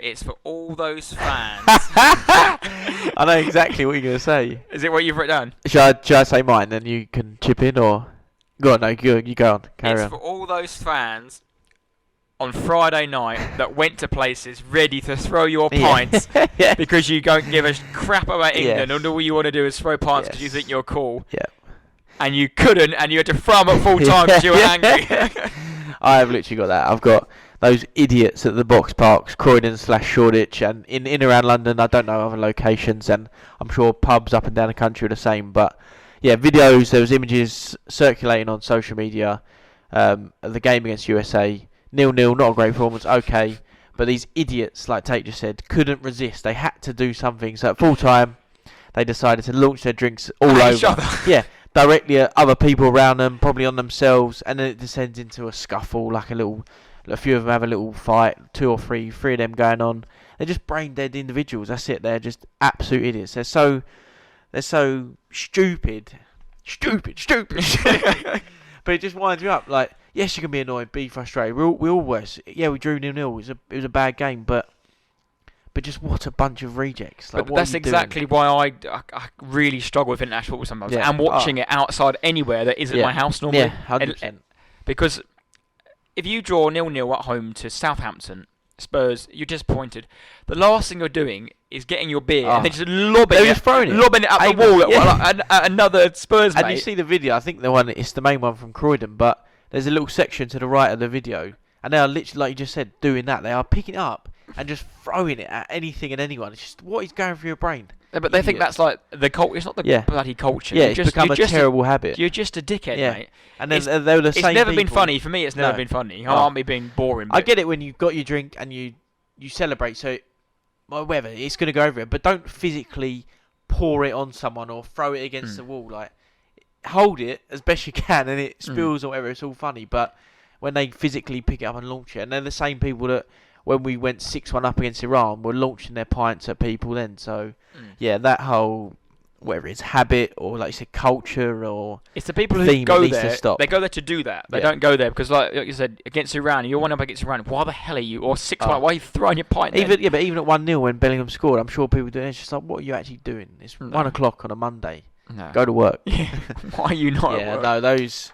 Speaker 1: it's for all those fans.
Speaker 2: I know exactly what you're going to say.
Speaker 1: Is it what you've written down?
Speaker 2: Should I say mine, then you can chip in, or... Go on, you go on. Carry on.
Speaker 1: It's for all those fans on Friday night that went to places ready to throw your pints because you don't give a crap about England, and all you want to do is throw pints because you think you're cool. Yeah. And you couldn't, and you had to throw them at full time because you were angry.
Speaker 2: I have literally got that. I've got those idiots at the box parks, Croydon/Shoreditch, and in around London. I don't know other locations, and I'm sure pubs up and down the country are the same, but... Yeah, videos, there was images circulating on social media of the game against USA. 0-0, not a great performance, okay. But these idiots, like Tate just said, couldn't resist. They had to do something. So at full time, they decided to launch their drinks all over. Yeah, directly at other people around them, probably on themselves, and then it descends into a scuffle, like a few of them have a little fight, two or three of them going on. They're just brain dead individuals. That's it. They're just absolute idiots. They're so stupid. But it just winds you up. Like, yes, you can be annoyed, be frustrated. We all were. Yeah, we drew 0-0. It was a bad game, but just what a bunch of rejects. Like,
Speaker 1: but that's exactly why I really struggle with international football sometimes.
Speaker 2: Yeah.
Speaker 1: And watching it outside anywhere that isn't my house normally.
Speaker 2: Yeah, 100%.
Speaker 1: Because if you draw 0-0 at home to Southampton, Spurs, you're disappointed. The last thing you're doing is getting your beer and then just lobbing it up the wall at another Spurs mate.
Speaker 2: And you see the video, I think it's the main one from Croydon, but there's a little section to the right of the video, and they are literally, like you just said, doing that. They are picking it up and just throwing it at anything and anyone. It's just, what is going through your brain?
Speaker 1: Yeah, but they think that's like the culture. It's not the bloody culture.
Speaker 2: Yeah, it's become a terrible habit.
Speaker 1: You're just a dickhead, mate.
Speaker 2: And then they were the same
Speaker 1: It's never
Speaker 2: people.
Speaker 1: been funny. For me, it's never been funny. I aren't me being boring.
Speaker 2: I get it when you've got your drink and you celebrate, so whatever, it's going to go over it. But don't physically pour it on someone or throw it against the wall. Like, hold it as best you can, and it spills or whatever, it's all funny. But when they physically pick it up and launch it, and they're the same people that, when we went 6-1 up against Iran, were launching their pints at people then. So, yeah, that whole, whether it's habit or, like you said, culture or
Speaker 1: it's the people who go there.
Speaker 2: Stop.
Speaker 1: They go there to do that. They don't go there because, like you said, against Iran, you're 1-up against Iran. Why the hell are you? Or 6-1, why are you throwing your pint?
Speaker 2: But even at 1-0 when Bellingham scored, I'm sure people doing it. It's just like, what are you actually doing? It's 1 o'clock on a Monday.
Speaker 1: No.
Speaker 2: Go to work.
Speaker 1: Yeah. Why are you not at work?
Speaker 2: No, those.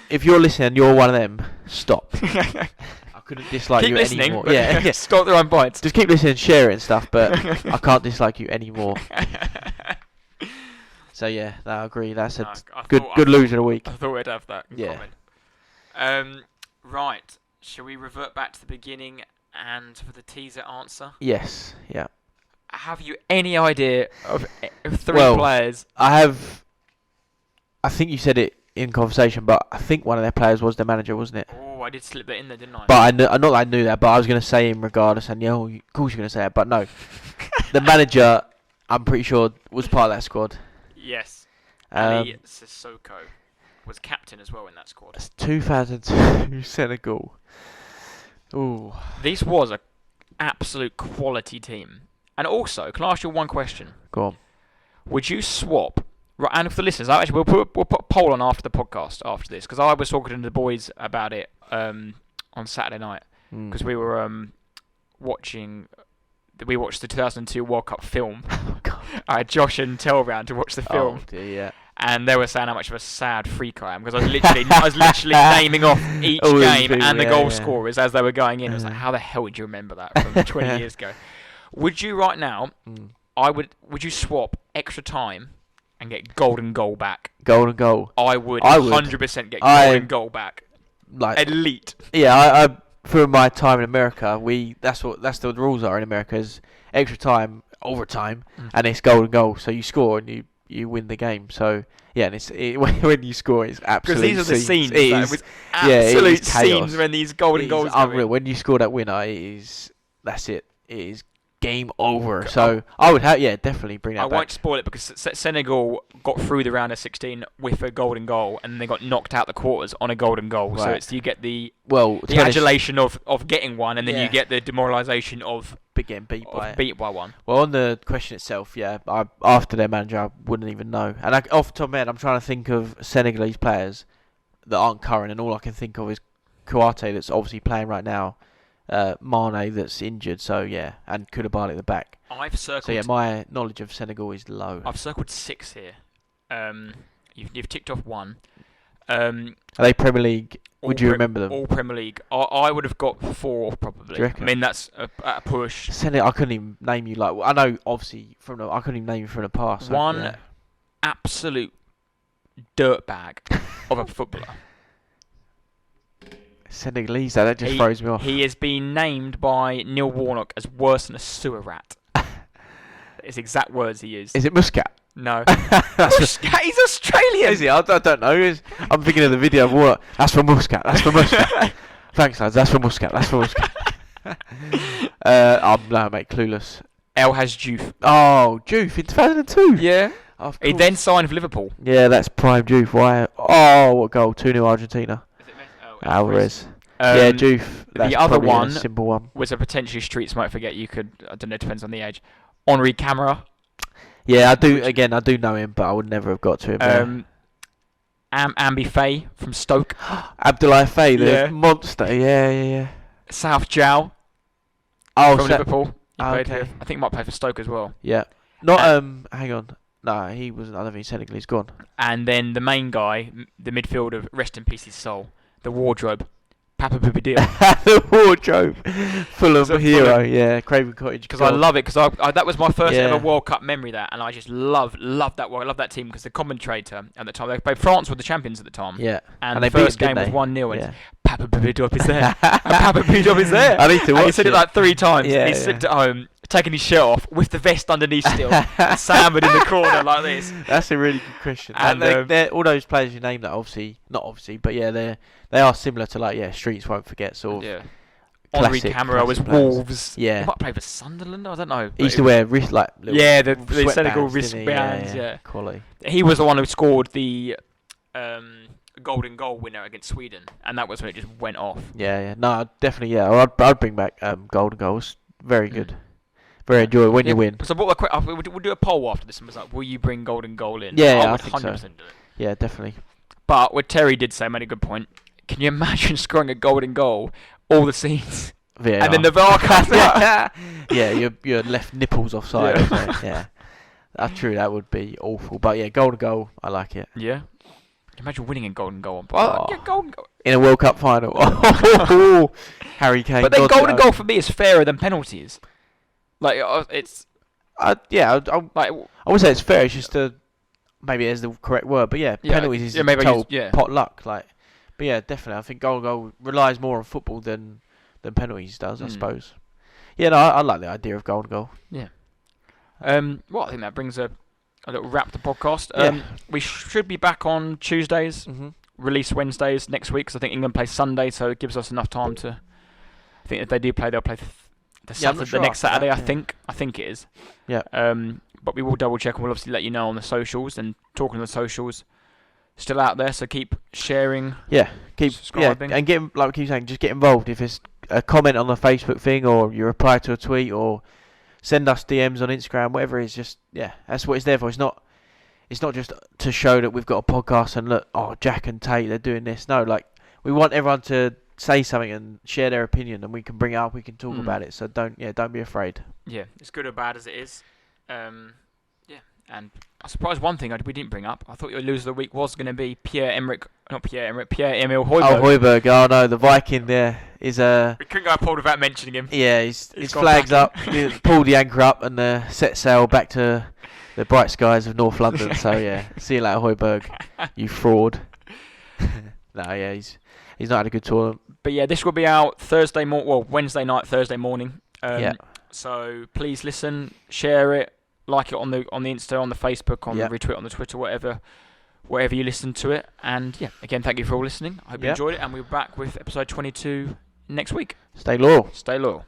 Speaker 2: If you're listening, you're one of them. Stop. I couldn't dislike you anymore. Yeah,
Speaker 1: stop their own bites.
Speaker 2: Just keep listening, share it and stuff, but I can't dislike you anymore. So yeah, I agree. That's a good loser of the week.
Speaker 1: I thought we'd have that. Comment. Right. Shall we revert back to the beginning and for the teaser answer?
Speaker 2: Yes. Yeah.
Speaker 1: Have you any idea of three players?
Speaker 2: I think you said it in conversation, but I think one of their players was their manager, wasn't it?
Speaker 1: Oh, I did slip that in there, didn't I?
Speaker 2: But not that I knew that, but I was going to say him regardless, and of course you're going to say it, but no. The manager, I'm pretty sure, was part of that squad.
Speaker 1: Yes. Ali Sissoko was captain as well in that squad.
Speaker 2: It's 2002 Senegal. Ooh.
Speaker 1: This was an absolute quality team. And also, can I ask you one question?
Speaker 2: Go on.
Speaker 1: Would you swap? Right, and for the listeners, we'll put a poll on after the podcast after this, because I was talking to the boys about it on Saturday night, because we were watching. We watched the 2002 World Cup film.
Speaker 2: Oh, God.
Speaker 1: I had Josh and Tel round to watch the film.
Speaker 2: Oh, dear, yeah.
Speaker 1: And they were saying how much of a sad freak I am, because I was literally naming off each game and the goal scorers as they were going in. I was like, how the hell would you remember that from 20 years ago? Would you right now? Would you swap extra time and get golden goal back?
Speaker 2: Golden goal.
Speaker 1: I would 100% get golden goal back.
Speaker 2: Like
Speaker 1: elite.
Speaker 2: Yeah, I through my time in America, that's the rules are in America is extra time, overtime, and it's golden goal. So you score and you win the game. So yeah, and when you score, it's absolutely
Speaker 1: because these are the scenes.
Speaker 2: It
Speaker 1: was absolute
Speaker 2: chaos.
Speaker 1: Scenes when these golden goals.
Speaker 2: Unreal. When you score that winner, that's it. It is game over. So I would definitely bring that back.
Speaker 1: I won't spoil it because Senegal got through the round of 16 with a golden goal, and they got knocked out the quarters on a golden goal. Right. So you get the adulation of getting one, and then you get the demoralisation of
Speaker 2: getting beat by
Speaker 1: one.
Speaker 2: Well, on the question itself, after their manager, I wouldn't even know. And off the top of my head, I'm trying to think of Senegalese players that aren't current, and all I can think of is Kouyaté, that's obviously playing right now. Mane that's injured, so yeah, and Koulibaly at the back.
Speaker 1: I've circled.
Speaker 2: So yeah, my knowledge of Senegal is low.
Speaker 1: I've circled 6 here. You've ticked off 1.
Speaker 2: Are they Premier League? Would you remember them?
Speaker 1: All Premier League. I would have got 4 probably.
Speaker 2: Do you reckon?
Speaker 1: I mean that's a push.
Speaker 2: Senegal, I couldn't even name you. Like I know obviously I couldn't even name you from the past.
Speaker 1: One absolute dirtbag of a footballer.
Speaker 2: Senegalese, that just throws me off.
Speaker 1: He has been named by Neil Warnock as worse than a sewer rat. It's exact words he used.
Speaker 2: Is it Muscat?
Speaker 1: No. Muscat? He's Australian!
Speaker 2: Is he? I don't know. I'm thinking of the video of Warnock. That's for Muscat. That's for Muscat. Thanks, lads. That's for Muscat. No, mate, clueless.
Speaker 1: El has Juve.
Speaker 2: Oh, Juve in 2002.
Speaker 1: Yeah.
Speaker 2: Of
Speaker 1: He
Speaker 2: course.
Speaker 1: then signed for Liverpool.
Speaker 2: Yeah, that's prime Juve. Why? Oh, what goal? 2-0 Argentina.
Speaker 1: Is it
Speaker 2: Alvarez. Yeah, Juve. That's
Speaker 1: the other
Speaker 2: probably
Speaker 1: one
Speaker 2: a simple one.
Speaker 1: was a potentially street smoke. Forget you could. I don't know. Depends on the age. Henri Camara.
Speaker 2: Yeah, I do. Again, I do know him, but I would never have got to him.
Speaker 1: Ambi Faye from Stoke.
Speaker 2: Abdoulaye Faye, the monster. Yeah.
Speaker 1: South Jow
Speaker 2: Oh,
Speaker 1: from Liverpool. He
Speaker 2: okay.
Speaker 1: played I think he might play for Stoke as well.
Speaker 2: Yeah. Not hang on. No, he wasn't. I don't think Senegal. He's gone.
Speaker 1: And then the main guy, the midfielder, rest in peace his soul, the wardrobe, Papa Boubidia.
Speaker 2: The wardrobe, Fulham hero. Yeah, Craven Cottage.
Speaker 1: Because I love it. Because that was my first
Speaker 2: Yeah.
Speaker 1: ever World Cup memory. That, and I just loved that. I love that team because the commentator at the time, they played France were the champions at the time.
Speaker 2: Yeah.
Speaker 1: And
Speaker 2: they
Speaker 1: the first
Speaker 2: beat
Speaker 1: game
Speaker 2: them,
Speaker 1: was
Speaker 2: didn't they?
Speaker 1: 1-0.
Speaker 2: Yeah.
Speaker 1: And Papa Boubidia is there. And Papa Boubidia is there.
Speaker 2: I need to watch
Speaker 1: and he said it like 3 times.
Speaker 2: Yeah,
Speaker 1: He's sitting at home, taking his shirt off with the vest underneath still, sandwiched in the corner like this.
Speaker 2: That's a really good question.
Speaker 1: And
Speaker 2: they're all those players you named that not obviously, but yeah, they are similar to like streets won't forget sort of.
Speaker 1: Yeah. Henri Camara was
Speaker 2: players.
Speaker 1: Wolves.
Speaker 2: Yeah.
Speaker 1: He might play for Sunderland. I don't know.
Speaker 2: He used to wear wrist the
Speaker 1: Senegal
Speaker 2: sweatbands,
Speaker 1: wristbands.
Speaker 2: Yeah, quality.
Speaker 1: He was the one who scored the golden goal winner against Sweden, and that was when it just went off.
Speaker 2: Yeah. No, definitely. Yeah, I'd bring back golden goals. Very good. Very enjoyable when you win.
Speaker 1: So we'll do a poll after this and was like, will you bring golden goal in?
Speaker 2: Yeah,
Speaker 1: I would
Speaker 2: I think
Speaker 1: 100%
Speaker 2: so.
Speaker 1: do it.
Speaker 2: Yeah, definitely.
Speaker 1: But what Terry did say made a good point. Can you imagine scoring a golden goal, all the scenes,
Speaker 2: VAR.
Speaker 1: and then the VAR comes out?
Speaker 2: Yeah, your left nipples offside. Yeah. That's true. That would be awful. But yeah, golden goal. I like it.
Speaker 1: Yeah. Imagine winning a golden goal.
Speaker 2: Oh.
Speaker 1: Golden goal.
Speaker 2: In a World Cup final. Harry Kane.
Speaker 1: But then golden goal for me is fairer than penalties. Like it's.
Speaker 2: I would say it's fair. It's just maybe it's the correct word. But yeah, penalties is total pot luck. But yeah, definitely. I think golden goal relies more on football than penalties does. I suppose. Yeah, no, I like the idea of golden goal.
Speaker 1: Yeah. Well, I think that brings a little wrap to the podcast. We should be back on Tuesdays, release Wednesdays next week, because I think England plays Sunday, so it gives us enough time to. I think if they do play, they'll play the next Saturday. I think it is.
Speaker 2: Yeah.
Speaker 1: But we will double check, and we'll obviously let you know on the socials. And talking on the socials, still out there, so keep sharing.
Speaker 2: Yeah, keep
Speaker 1: subscribing.
Speaker 2: And get, like we keep saying, just get involved. If it's a comment on the Facebook thing, or you reply to a tweet, or send us DMs on Instagram, whatever it is, just that's what it's there for. It's not just to show that we've got a podcast and look, Jack and Tate, they're doing this. No, like we want everyone to say something and share their opinion, and we can bring it up, we can talk about it. So don't be afraid.
Speaker 1: Yeah, it's good or bad as it is. And I was surprised one thing we didn't bring up. I thought your loser of the week was going to be Pierre-Emile Højbjerg.
Speaker 2: Oh, Højbjerg. Oh no, the Viking there is
Speaker 1: We couldn't go pulled without mentioning him.
Speaker 2: Yeah, his flag's up. He pulled the anchor up and set sail back to the bright skies of North London. So yeah, see you later, Højbjerg. You fraud. No, yeah, he's not had a good tour.
Speaker 1: But yeah, this will be out Wednesday night, Thursday morning. So please listen, share it, like it on the Insta, on the Facebook, on the retweet, on the Twitter, wherever you listen to it. And yeah, again, thank you for all listening. I hope you enjoyed it, and we'll be back with episode 22 next week.
Speaker 2: Stay loyal.
Speaker 1: Stay loyal.